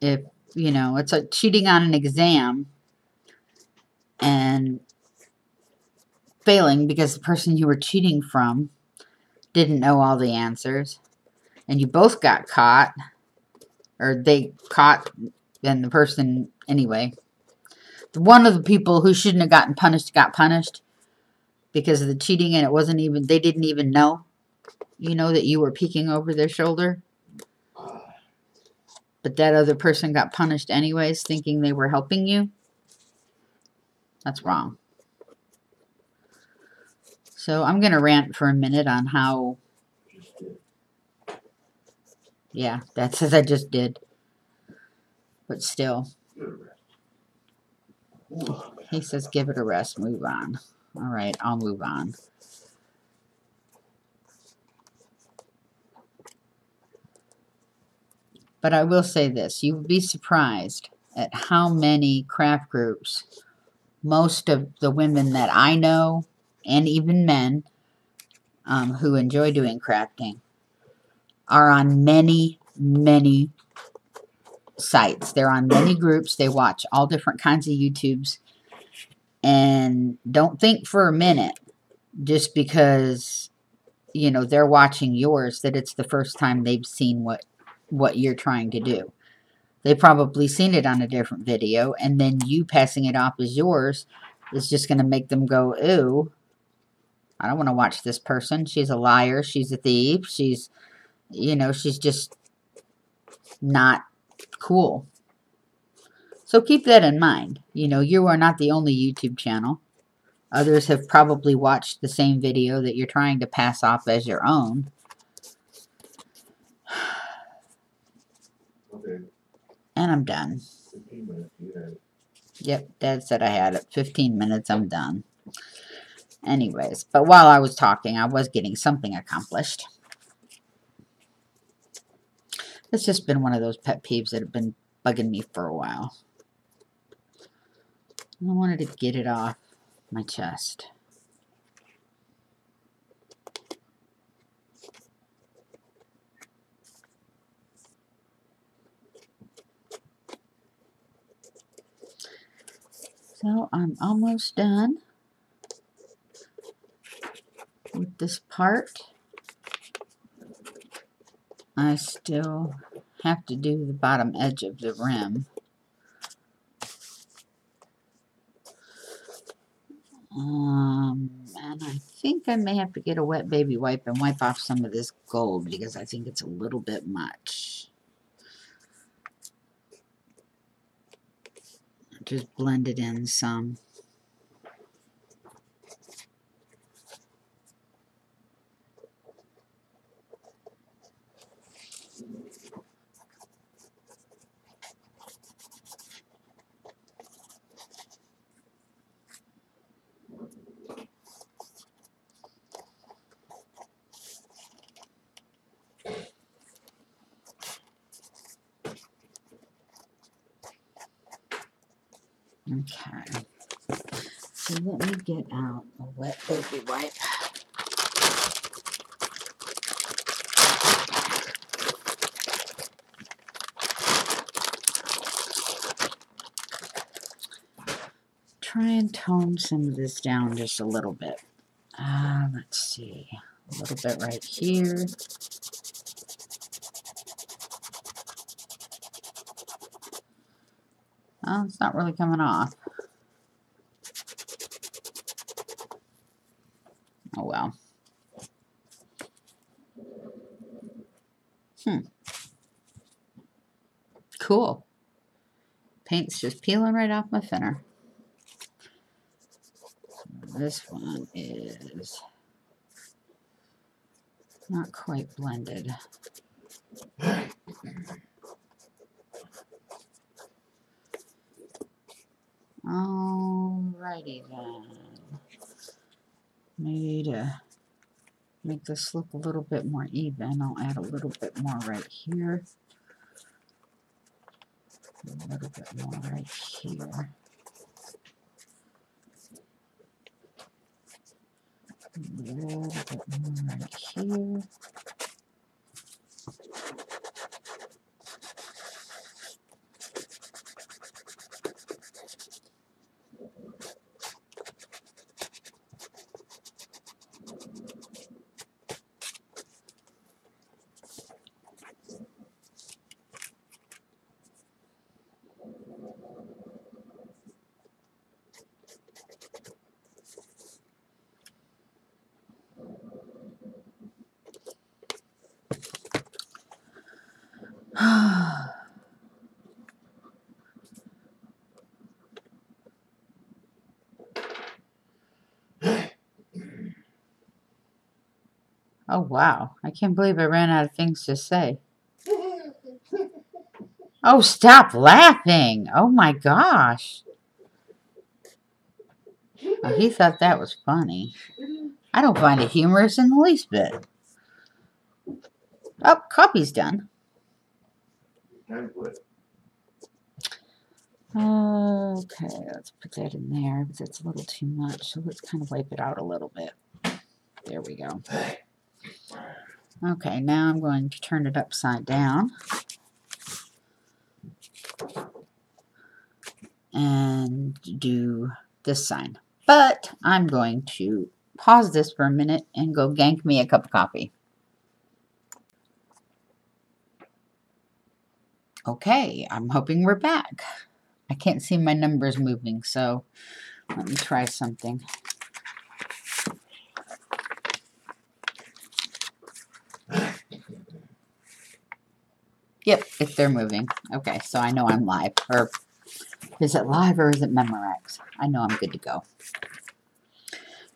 If, you know, it's like cheating on an exam and failing because the person you were cheating from didn't know all the answers, and you both got caught, or they caught, and the person, anyway, one of the people who shouldn't have gotten punished got punished because of the cheating, and it wasn't even, they didn't even know, you know, that you were peeking over their shoulder. But that other person got punished anyways, thinking they were helping you. That's wrong. So I'm going to rant for a minute on how, yeah, that's as I just did. But still, he says give it a rest, move on. All right, I'll move on. But I will say this, you would be surprised at how many craft groups, most of the women that I know, and even men who enjoy doing crafting, are on many, many sites. They're on many groups. They watch all different kinds of YouTubes. And don't think for a minute, just because, you know, they're watching yours, that it's the first time they've seen what you're trying to do. They probably seen it on a different video, and then you passing it off as yours is just going to make them go, ooh, I don't want to watch this person. She's a liar. She's a thief. She's, you know, she's just not cool. So keep that in mind. You know, you are not the only YouTube channel. Others have probably watched the same video that you're trying to pass off as your own. Okay. And I'm done. 15 minutes, yeah. Yep, Dad said I had it. 15 minutes, I'm done. Anyways, but while I was talking, I was getting something accomplished. It's just been one of those pet peeves that have been bugging me for a while. I wanted to get it off my chest. So I'm almost done with this part. I still have to do the bottom edge of the rim. And I think I may have to get a wet baby wipe and wipe off some of this gold because I think it's a little bit much. Just blend it in some. Okay. So let me get out a wet baby wipe. Try and tone some of this down just a little bit. Let's see. A little bit right here. Oh, it's not really coming off. Oh well. Cool. Paint's just peeling right off my thinner. This one is not quite blended. Alrighty then. Need to make this look a little bit more even. I'll add a little bit more right here. A little bit more right here. A little bit more right here. Oh wow, I can't believe I ran out of things to say. Oh, stop laughing. Oh my gosh. Oh, he thought that was funny. I don't find it humorous in the least bit. Oh, copy's done. Okay, let's put that in there because it's a little too much. So let's kind of wipe it out a little bit. There we go. Okay, now I'm going to turn it upside down. And do this sign. But I'm going to pause this for a minute and go gank me a cup of coffee. Okay, I'm hoping we're back. I can't see my numbers moving, so let me try something. Yep, if they're moving. Okay, so I know I'm live. Or is it live or is it Memorex? I know I'm good to go.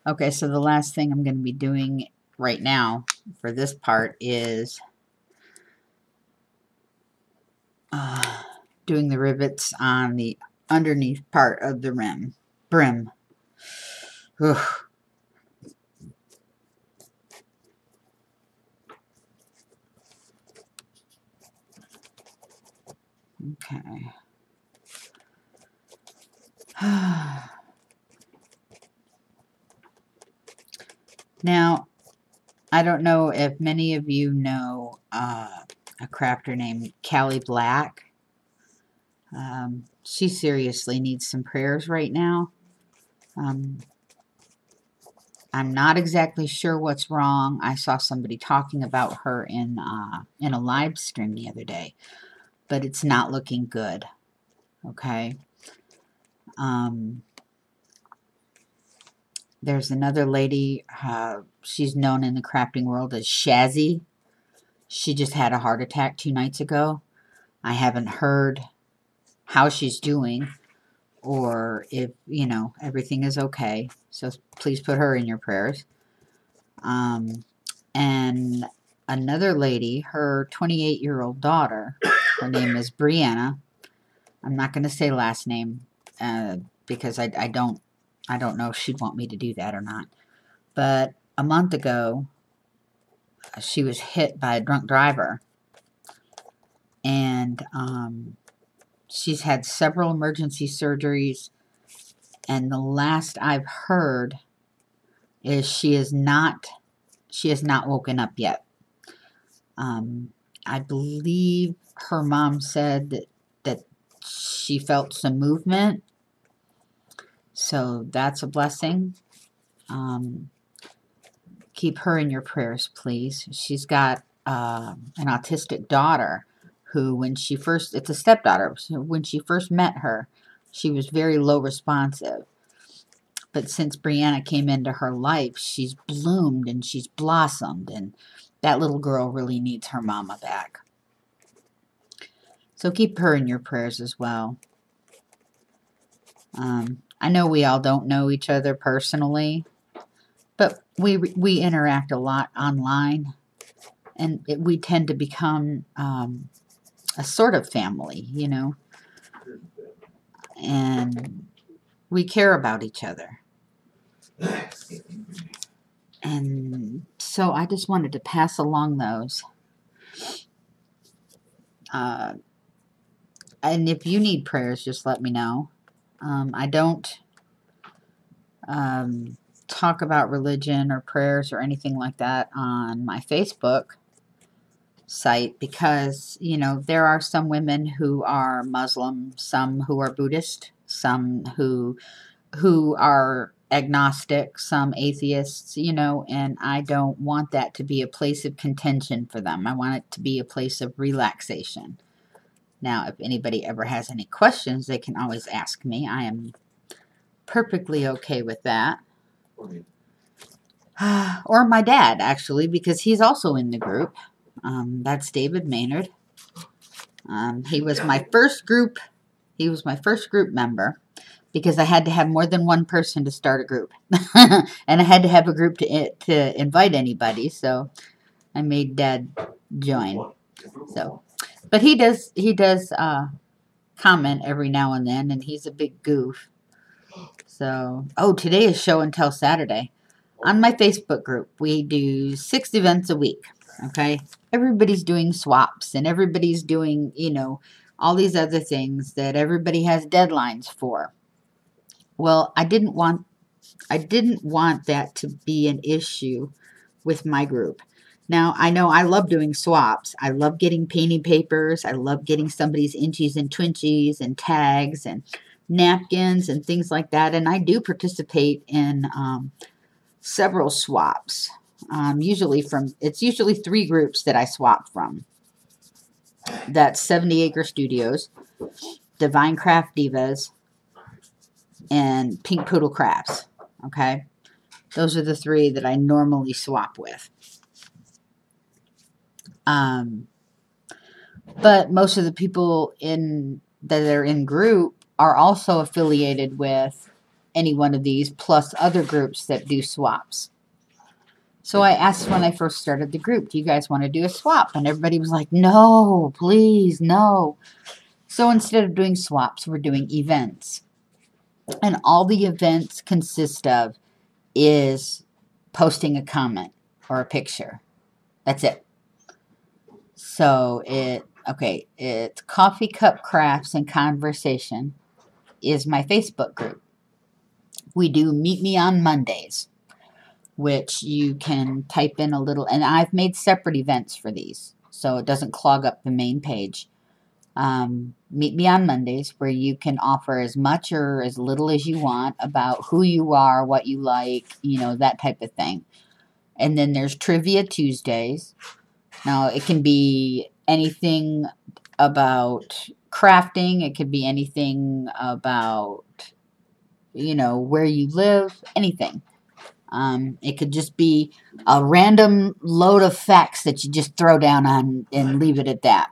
Okay, so the last thing I'm going to be doing right now for this part is doing the rivets on the underneath part of the brim. Ugh. Okay. Now, I don't know if many of you know a crafter named Callie Black. She seriously needs some prayers right now. I'm not exactly sure what's wrong. I saw somebody talking about her in a live stream the other day, but it's not looking good. Okay. There's another lady. She's known in the crafting world as Shazzy. She just had a heart attack 2 nights ago. I haven't heard how she's doing or if, you know, everything is okay. So please put her in your prayers. And another lady, her 28-year-old daughter, her name is Brianna. I'm not going to say last name because I don't know if she'd want me to do that or not. But a month ago, she was hit by a drunk driver. And she's had several emergency surgeries. And the last I've heard is she has not woken up yet. I believe her mom said that she felt some movement. So that's a blessing. keep her in your prayers, please. She's got an autistic daughter who, when she first, it's a stepdaughter, so when she first met her, she was very low responsive. But since Brianna came into her life, she's bloomed and she's blossomed, and that little girl really needs her mama back. So keep her in your prayers as well. I know we all don't know each other personally, but we interact a lot online, and we tend to become a sort of family, you know, and we care about each other. And so I just wanted to pass along those. And if you need prayers, just let me know. I don't talk about religion or prayers or anything like that on my Facebook site because, you know, there are some women who are Muslim, some who are Buddhist, some who are agnostic, some atheists, you know, and I don't want that to be a place of contention for them. I want it to be a place of relaxation. Now, if anybody ever has any questions, they can always ask me. I am perfectly okay with that. Or my dad, actually, because he's also in the group. That's David Maynard. He was my first group. He was my first group member because I had to have more than one person to start a group, and I had to have a group to invite anybody. So I made Dad join. So, but he does comment every now and then, and he's a big goof. So, oh, today is show and tell Saturday. On my Facebook group, we do 6 events a week, okay? Everybody's doing swaps, and everybody's doing, you know, all these other things that everybody has deadlines for. Well, I didn't want that to be an issue with my group. Now, I know I love doing swaps. I love getting painting papers. I love getting somebody's inchies and twinchies and tags and napkins and things like that. And I do participate in several swaps. It's usually 3 groups that I swap from. That's 70 Acre Studios, Divine Craft Divas, and Pink Poodle Crafts. Okay? Those are the 3 that I normally swap with. But most of the people that are in group are also affiliated with any one of these, plus other groups that do swaps. So I asked when I first started the group, do you guys want to do a swap? And everybody was like, no, please, no. So instead of doing swaps, we're doing events. And all the events consist of is posting a comment or a picture. That's it. So it's Coffee Cup Crafts and Conversation is my Facebook group. We do Meet Me on Mondays, which you can type in a little, and I've made separate events for these, so it doesn't clog up the main page. Meet Me on Mondays, where you can offer as much or as little as you want about who you are, what you like, you know, that type of thing. And then there's Trivia Tuesdays. Now, it can be anything about crafting. It could be anything about, you know, where you live, anything. It could just be a random load of facts that you just throw down on and leave it at that.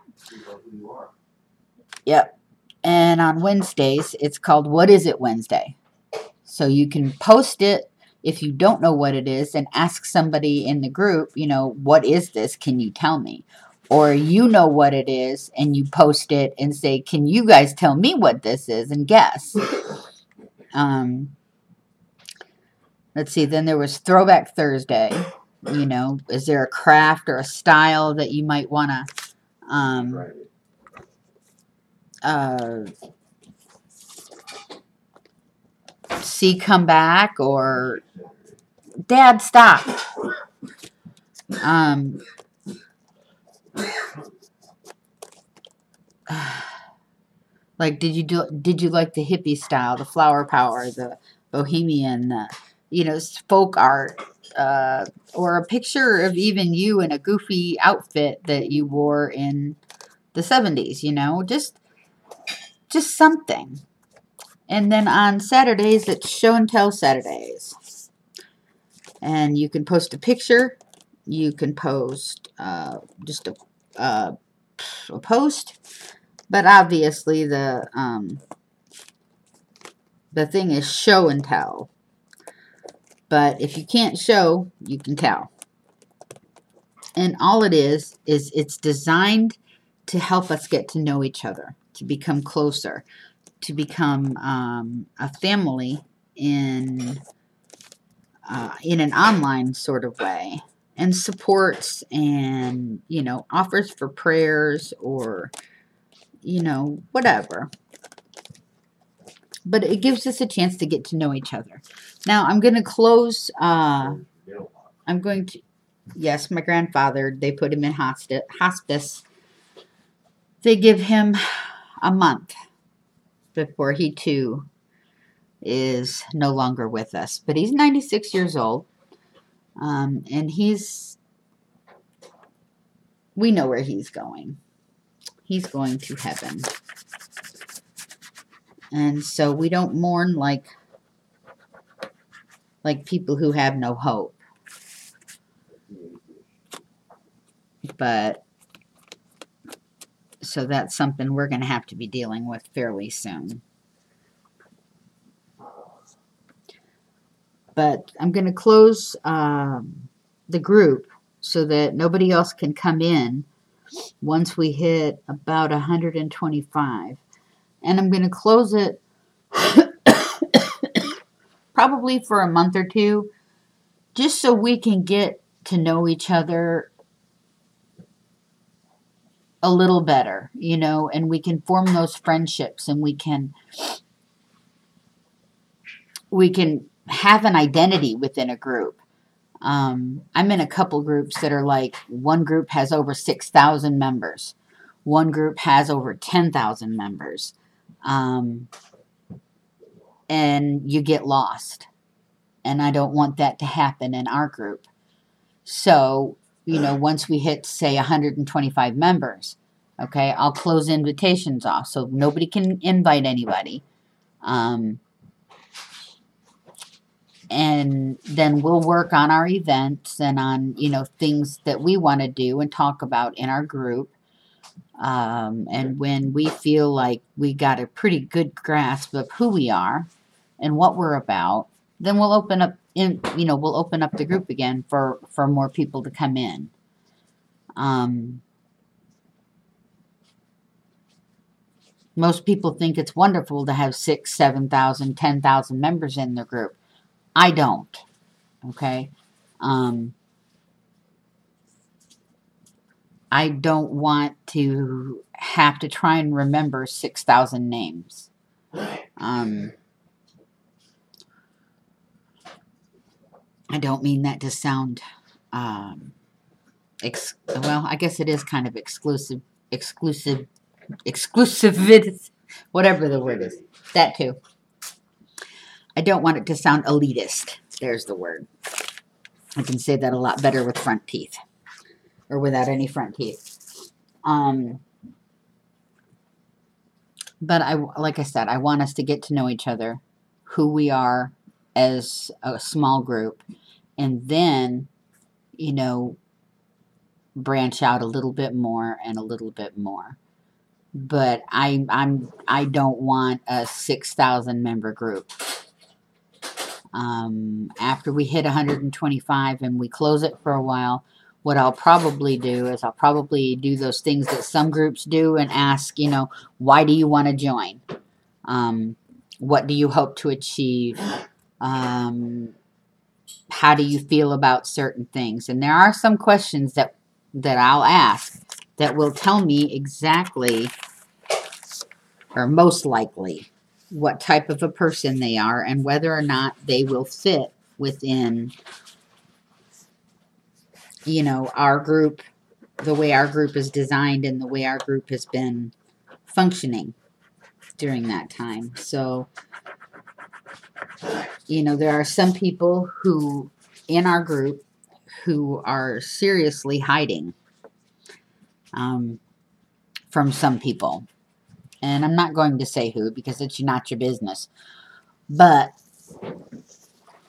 Yep. And on Wednesdays, it's called What Is It Wednesday? So you can post it if you don't know what it is and ask somebody in the group, you know, what is this? Can you tell me? Or you know what it is and you post it and say, can you guys tell me what this is and guess? Let's see, then there was Throwback Thursday. You know, is there a craft or a style that you might want to see come back? Or, Dad, stop. Like, did you like the hippie style, the flower power, the bohemian, you know, folk art? or a picture of even you in a goofy outfit that you wore in the 70s, you know, just something. And then on Saturdays, it's show and tell Saturdays. And you can post a picture. You can post just a post. But obviously the thing is show and tell. But if you can't show, you can tell. And all it is it's designed to help us get to know each other, to become closer, to become a family in an online sort of way, and supports and, you know, offers for prayers or, you know, whatever. But it gives us a chance to get to know each other. Now, I'm going to close. I'm going to, yes, my grandfather, they put him in hospice. They give him a month before he too is no longer with us. But he's 96 years old. And we know where he's going. He's going to heaven. And so we don't mourn like people who have no hope. But so that's something we're going to have to be dealing with fairly soon. But I'm going to close the group so that nobody else can come in once we hit about 125. And I'm going to close it probably for a month or two, just so we can get to know each other a little better, you know, and we can form those friendships, and we can have an identity within a group. I'm in a couple groups that are like, one group has over 6,000 members. One group has over 10,000 members. And you get lost. And I don't want that to happen in our group. So, you know, once we hit, say, 125 members, okay, I'll close invitations off so nobody can invite anybody. And then we'll work on our events and on, you know, things that we want to do and talk about in our group. And when we feel like we got a pretty good grasp of who we are and what we're about, then we'll open up the group again for more people to come in. Most people think it's wonderful to have 6,000, 7,000, 10,000 members in the group. I don't. Okay. I don't want to have to try and remember 6,000 names. I don't mean that to sound, well, I guess it is kind of exclusive, whatever the word is. That too. I don't want it to sound elitist. There's the word. I can say that a lot better with front teeth. Or without any front teeth. But like I said, I want us to get to know each other, who we are as a small group, and then, you know, branch out a little bit more and a little bit more. But I don't want a 6,000 member group. After we hit 125 and we close it for a while, what I'll probably do is I'll probably do those things that some groups do and ask, you know, why do you want to join? What do you hope to achieve? How do you feel about certain things? And there are some questions that I'll ask that will tell me exactly, or most likely, what type of a person they are and whether or not they will fit within, you know, our group, the way our group is designed and the way our group has been functioning during that time. So, you know, there are some people who in our group who are seriously hiding from some people. And I'm not going to say who because it's not your business. But,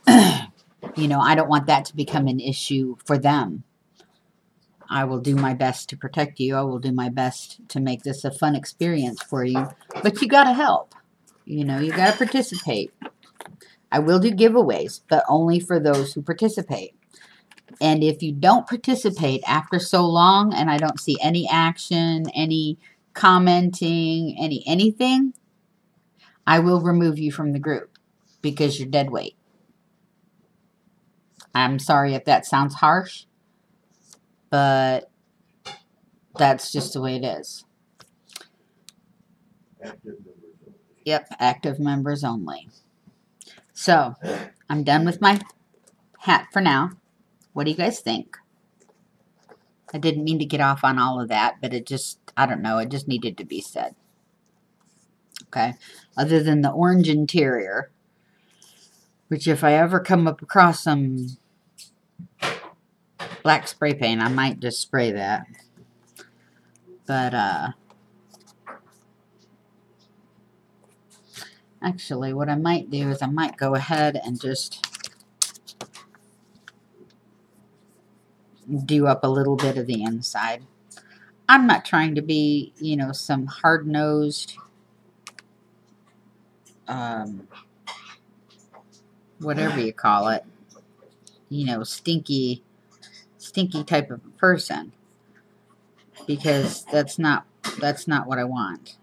you know, I don't want that to become an issue for them. I will do my best to protect you. I will do my best to make this a fun experience for you. But you got to help. You know, you got to participate. I will do giveaways, but only for those who participate. And if you don't participate after so long and I don't see any action, any commenting, anything, I will remove you from the group because you're dead weight. I'm sorry if that sounds harsh, but that's just the way it is. Active members only. Yep, active members only. So, I'm done with my hat for now. What do you guys think? I didn't mean to get off on all of that, but it just, I don't know, it just needed to be said. Okay? Other than the orange interior, which if I ever come up across some black spray paint, I might just spray that. But, actually, what I might do is I might go ahead and just do up a little bit of the inside. I'm not trying to be, you know, some hard-nosed, whatever you call it, you know, stinky type of a person, because that's not what I want,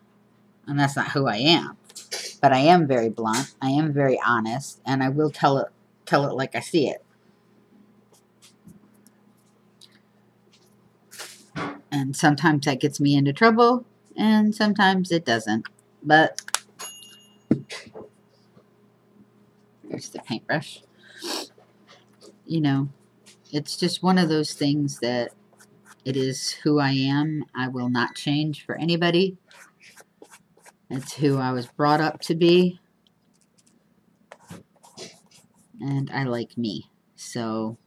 and that's not who I am. But I am very blunt, I am very honest, and I will tell it like I see it. And sometimes that gets me into trouble, and sometimes it doesn't. But there's the paintbrush. You know, it's just one of those things that it is who I am. I will not change for anybody. It's who I was brought up to be. And I like me. So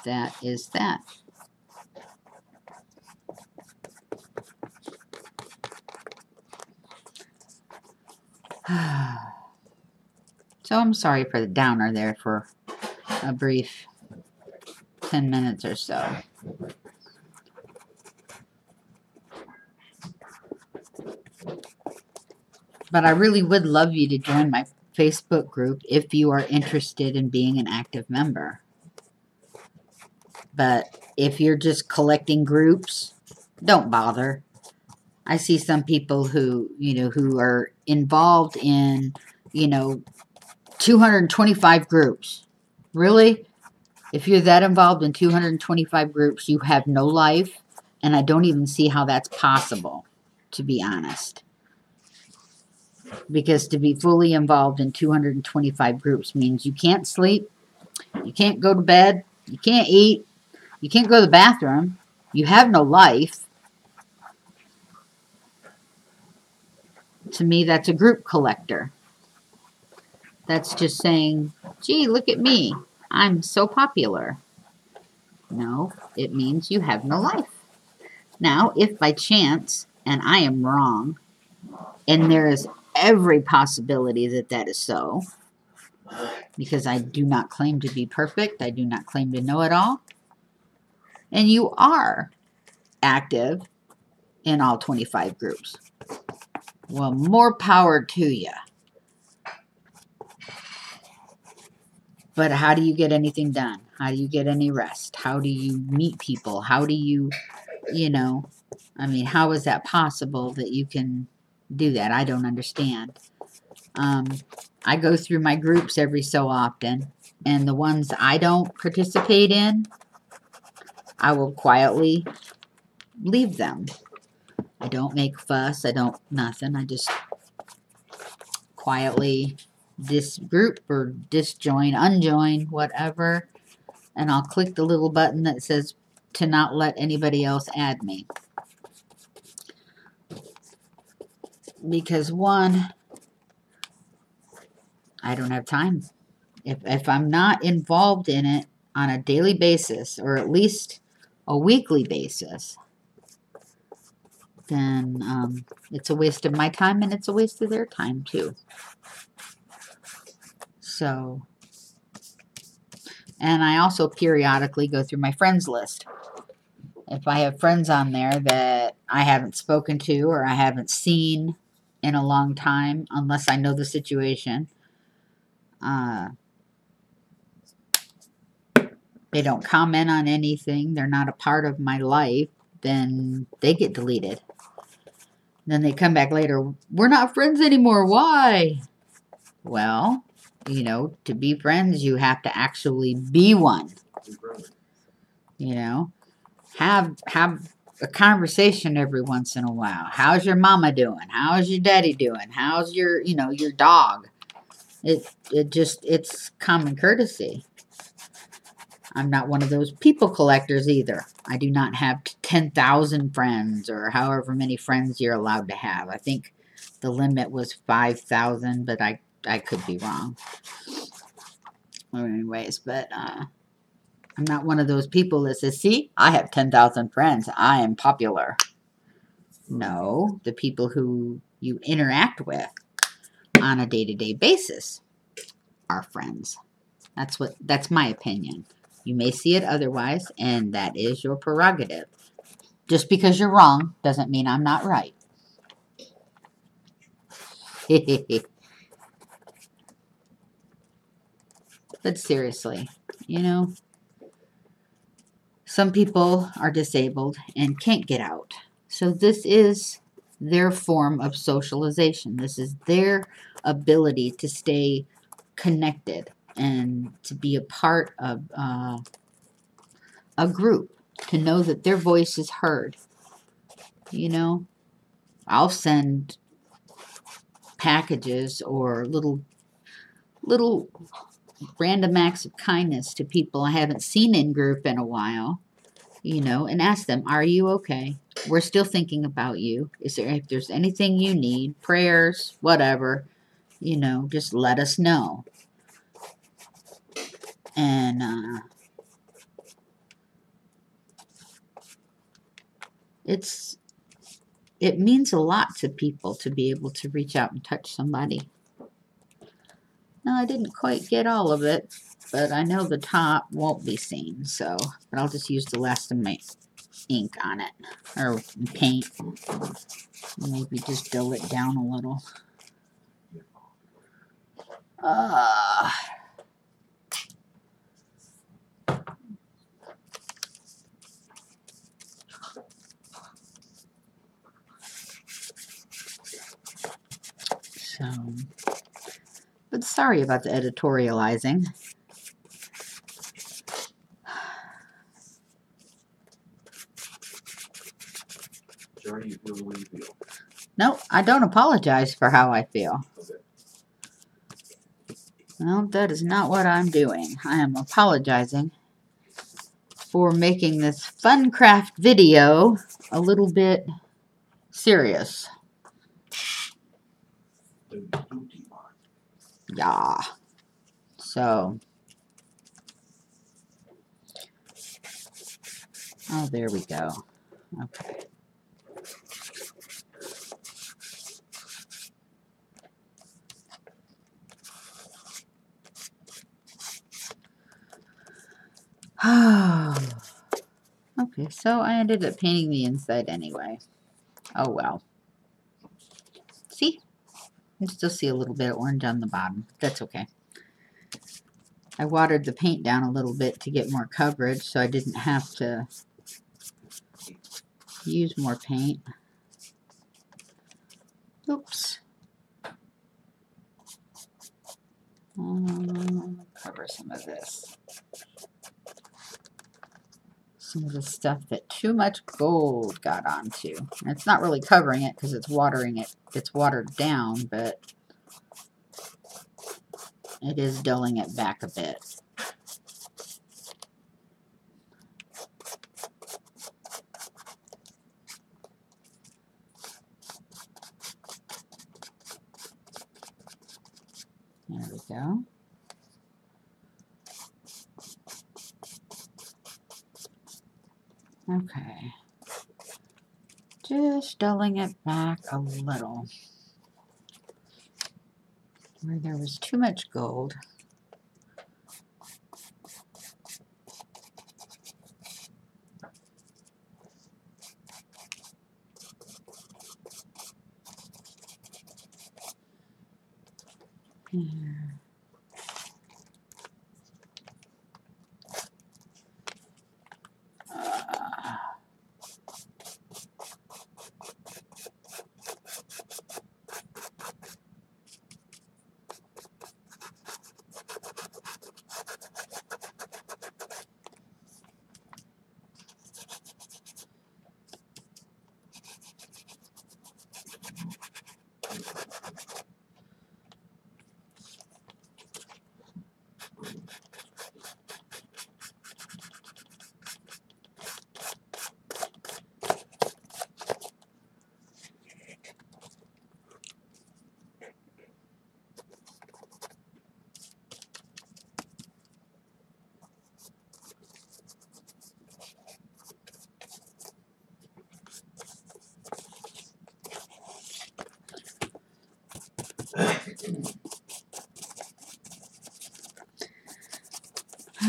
that is that. So I'm sorry for the downer there for a brief 10 minutes or so. But I really would love you to join my Facebook group if you are interested in being an active member. But if you're just collecting groups, don't bother. I see some people who, you know, who are involved in, you know, 225 groups. Really? If you're that involved in 225 groups, you have no life, and I don't even see how that's possible, to be honest. Because to be fully involved in 225 groups means you can't sleep, you can't go to bed, you can't eat, you can't go to the bathroom, you have no life. To me, that's a group collector. That's just saying, gee, look at me, I'm so popular. No, it means you have no life. Now, if by chance, and I am wrong, and there is every possibility that that is so, because I do not claim to be perfect, I do not claim to know it all, and you are active in all 25 groups, well, more power to you. But how do you get anything done? How do you get any rest? How do you meet people? How do you, you know, I mean, how is that possible that you can do that? I don't understand. I go through my groups every so often, and the ones I don't participate in, I will quietly leave them. I don't make fuss. I don't nothing. I just quietly disgroup or disjoin, unjoin, whatever, and I'll click the little button that says to not let anybody else add me. Because one, I don't have time. If I'm not involved in it on a daily basis, or at least a weekly basis, then it's a waste of my time, and it's a waste of their time too. So, and I also periodically go through my friends list. If I have friends on there that I haven't spoken to or I haven't seen in a long time, unless I know the situation, they don't comment on anything, they're not a part of my life, then they get deleted. Then they come back later, we're not friends anymore, why? Well, you know, to be friends, you have to actually be one. You know, have a conversation every once in a while. How's your mama doing? How's your daddy doing? How's your, you know, your dog? It's common courtesy. I'm not one of those people collectors either. I do not have 10,000 friends or however many friends you're allowed to have. I think the limit was 5,000, but I could be wrong. Well, anyways, but I'm not one of those people that says, see, I have 10,000 friends. I am popular. No, the people who you interact with on a day-to-day basis are friends. That's my opinion. You may see it otherwise, and that is your prerogative. Just because you're wrong doesn't mean I'm not right. But seriously, you know, some people are disabled and can't get out. So this is their form of socialization. This is their ability to stay connected and to be a part of a group, to know that their voice is heard. You know, I'll send packages or little random acts of kindness to people I haven't seen in group in a while, you know, and ask them, are you okay? We're still thinking about you. If there's anything you need, prayers, whatever, you know, just let us know. And it means a lot to people to be able to reach out and touch somebody. No, I didn't quite get all of it, but I know the top won't be seen, so, but I'll just use the last of my ink on it, or paint. Maybe just dull it down a little. So, but sorry about the editorializing. Sorry, you feel the way you feel. No, I don't apologize for how I feel. Okay. No, that is not what I'm doing. I am apologizing for making this fun craft video a little bit serious. Yeah. So, oh, there we go. Okay. Okay, so I ended up painting the inside anyway. Oh well. See? You still see a little bit of orange on the bottom. That's okay. I watered the paint down a little bit to get more coverage, so I didn't have to use more paint. Oops. Cover some of this. Some of the stuff that too much gold got onto. And it's not really covering it because it's watering it. It's watered down, but it is dulling it back a bit. There we go. Okay. Just dulling it back a little. Where there was too much gold. Here.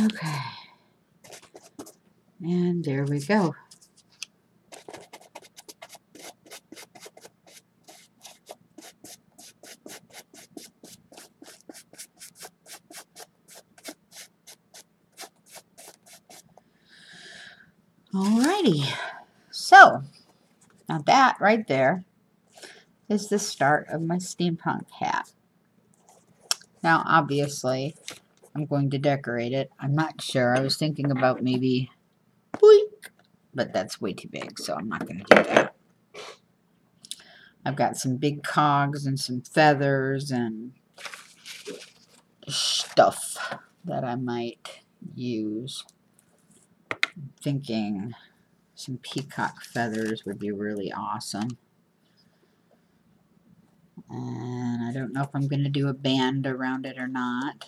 Okay. And there we go. Alrighty. So, now that right there is the start of my steampunk hat. Now, obviously, I'm going to decorate it. I'm not sure. I was thinking about maybe boink, but that's way too big, so I'm not going to do that. I've got some big cogs and some feathers and stuff that I might use. I'm thinking some peacock feathers would be really awesome. And I don't know if I'm going to do a band around it or not.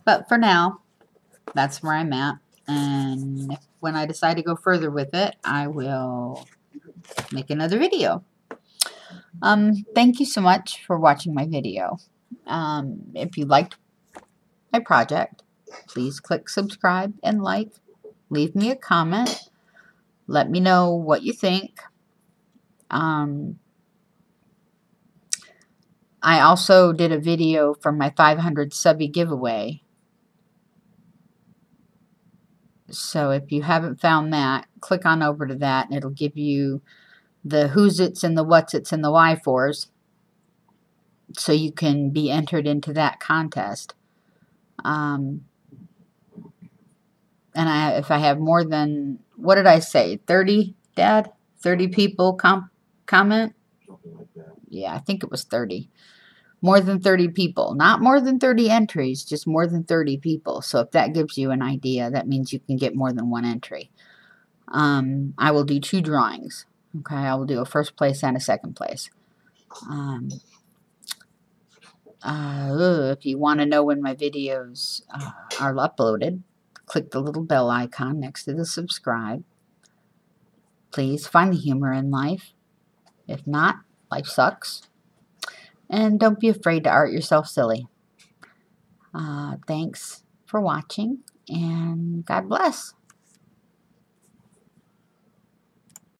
But for now, that's where I'm at. And when I decide to go further with it, I will make another video. Thank you so much for watching my video. If you liked my project, please click subscribe and like. Leave me a comment. Let me know what you think. I also did a video for my 500 subby giveaway. So if you haven't found that, click on over to that and it'll give you the who's its and the what's its and the why fors. So you can be entered into that contest. And if I have more than, what did I say, 30, Dad? 30 people comment? Something like that. Yeah, I think it was 30. More than 30 people. Not more than 30 entries, just more than 30 people. So if that gives you an idea, that means you can get more than one entry. I will do 2 drawings. Okay, I will do a first place and a second place. If you want to know when my videos are uploaded, click the little bell icon next to the subscribe. Please find the humor in life. If not, life sucks. And don't be afraid to art yourself silly. Thanks for watching, and God bless.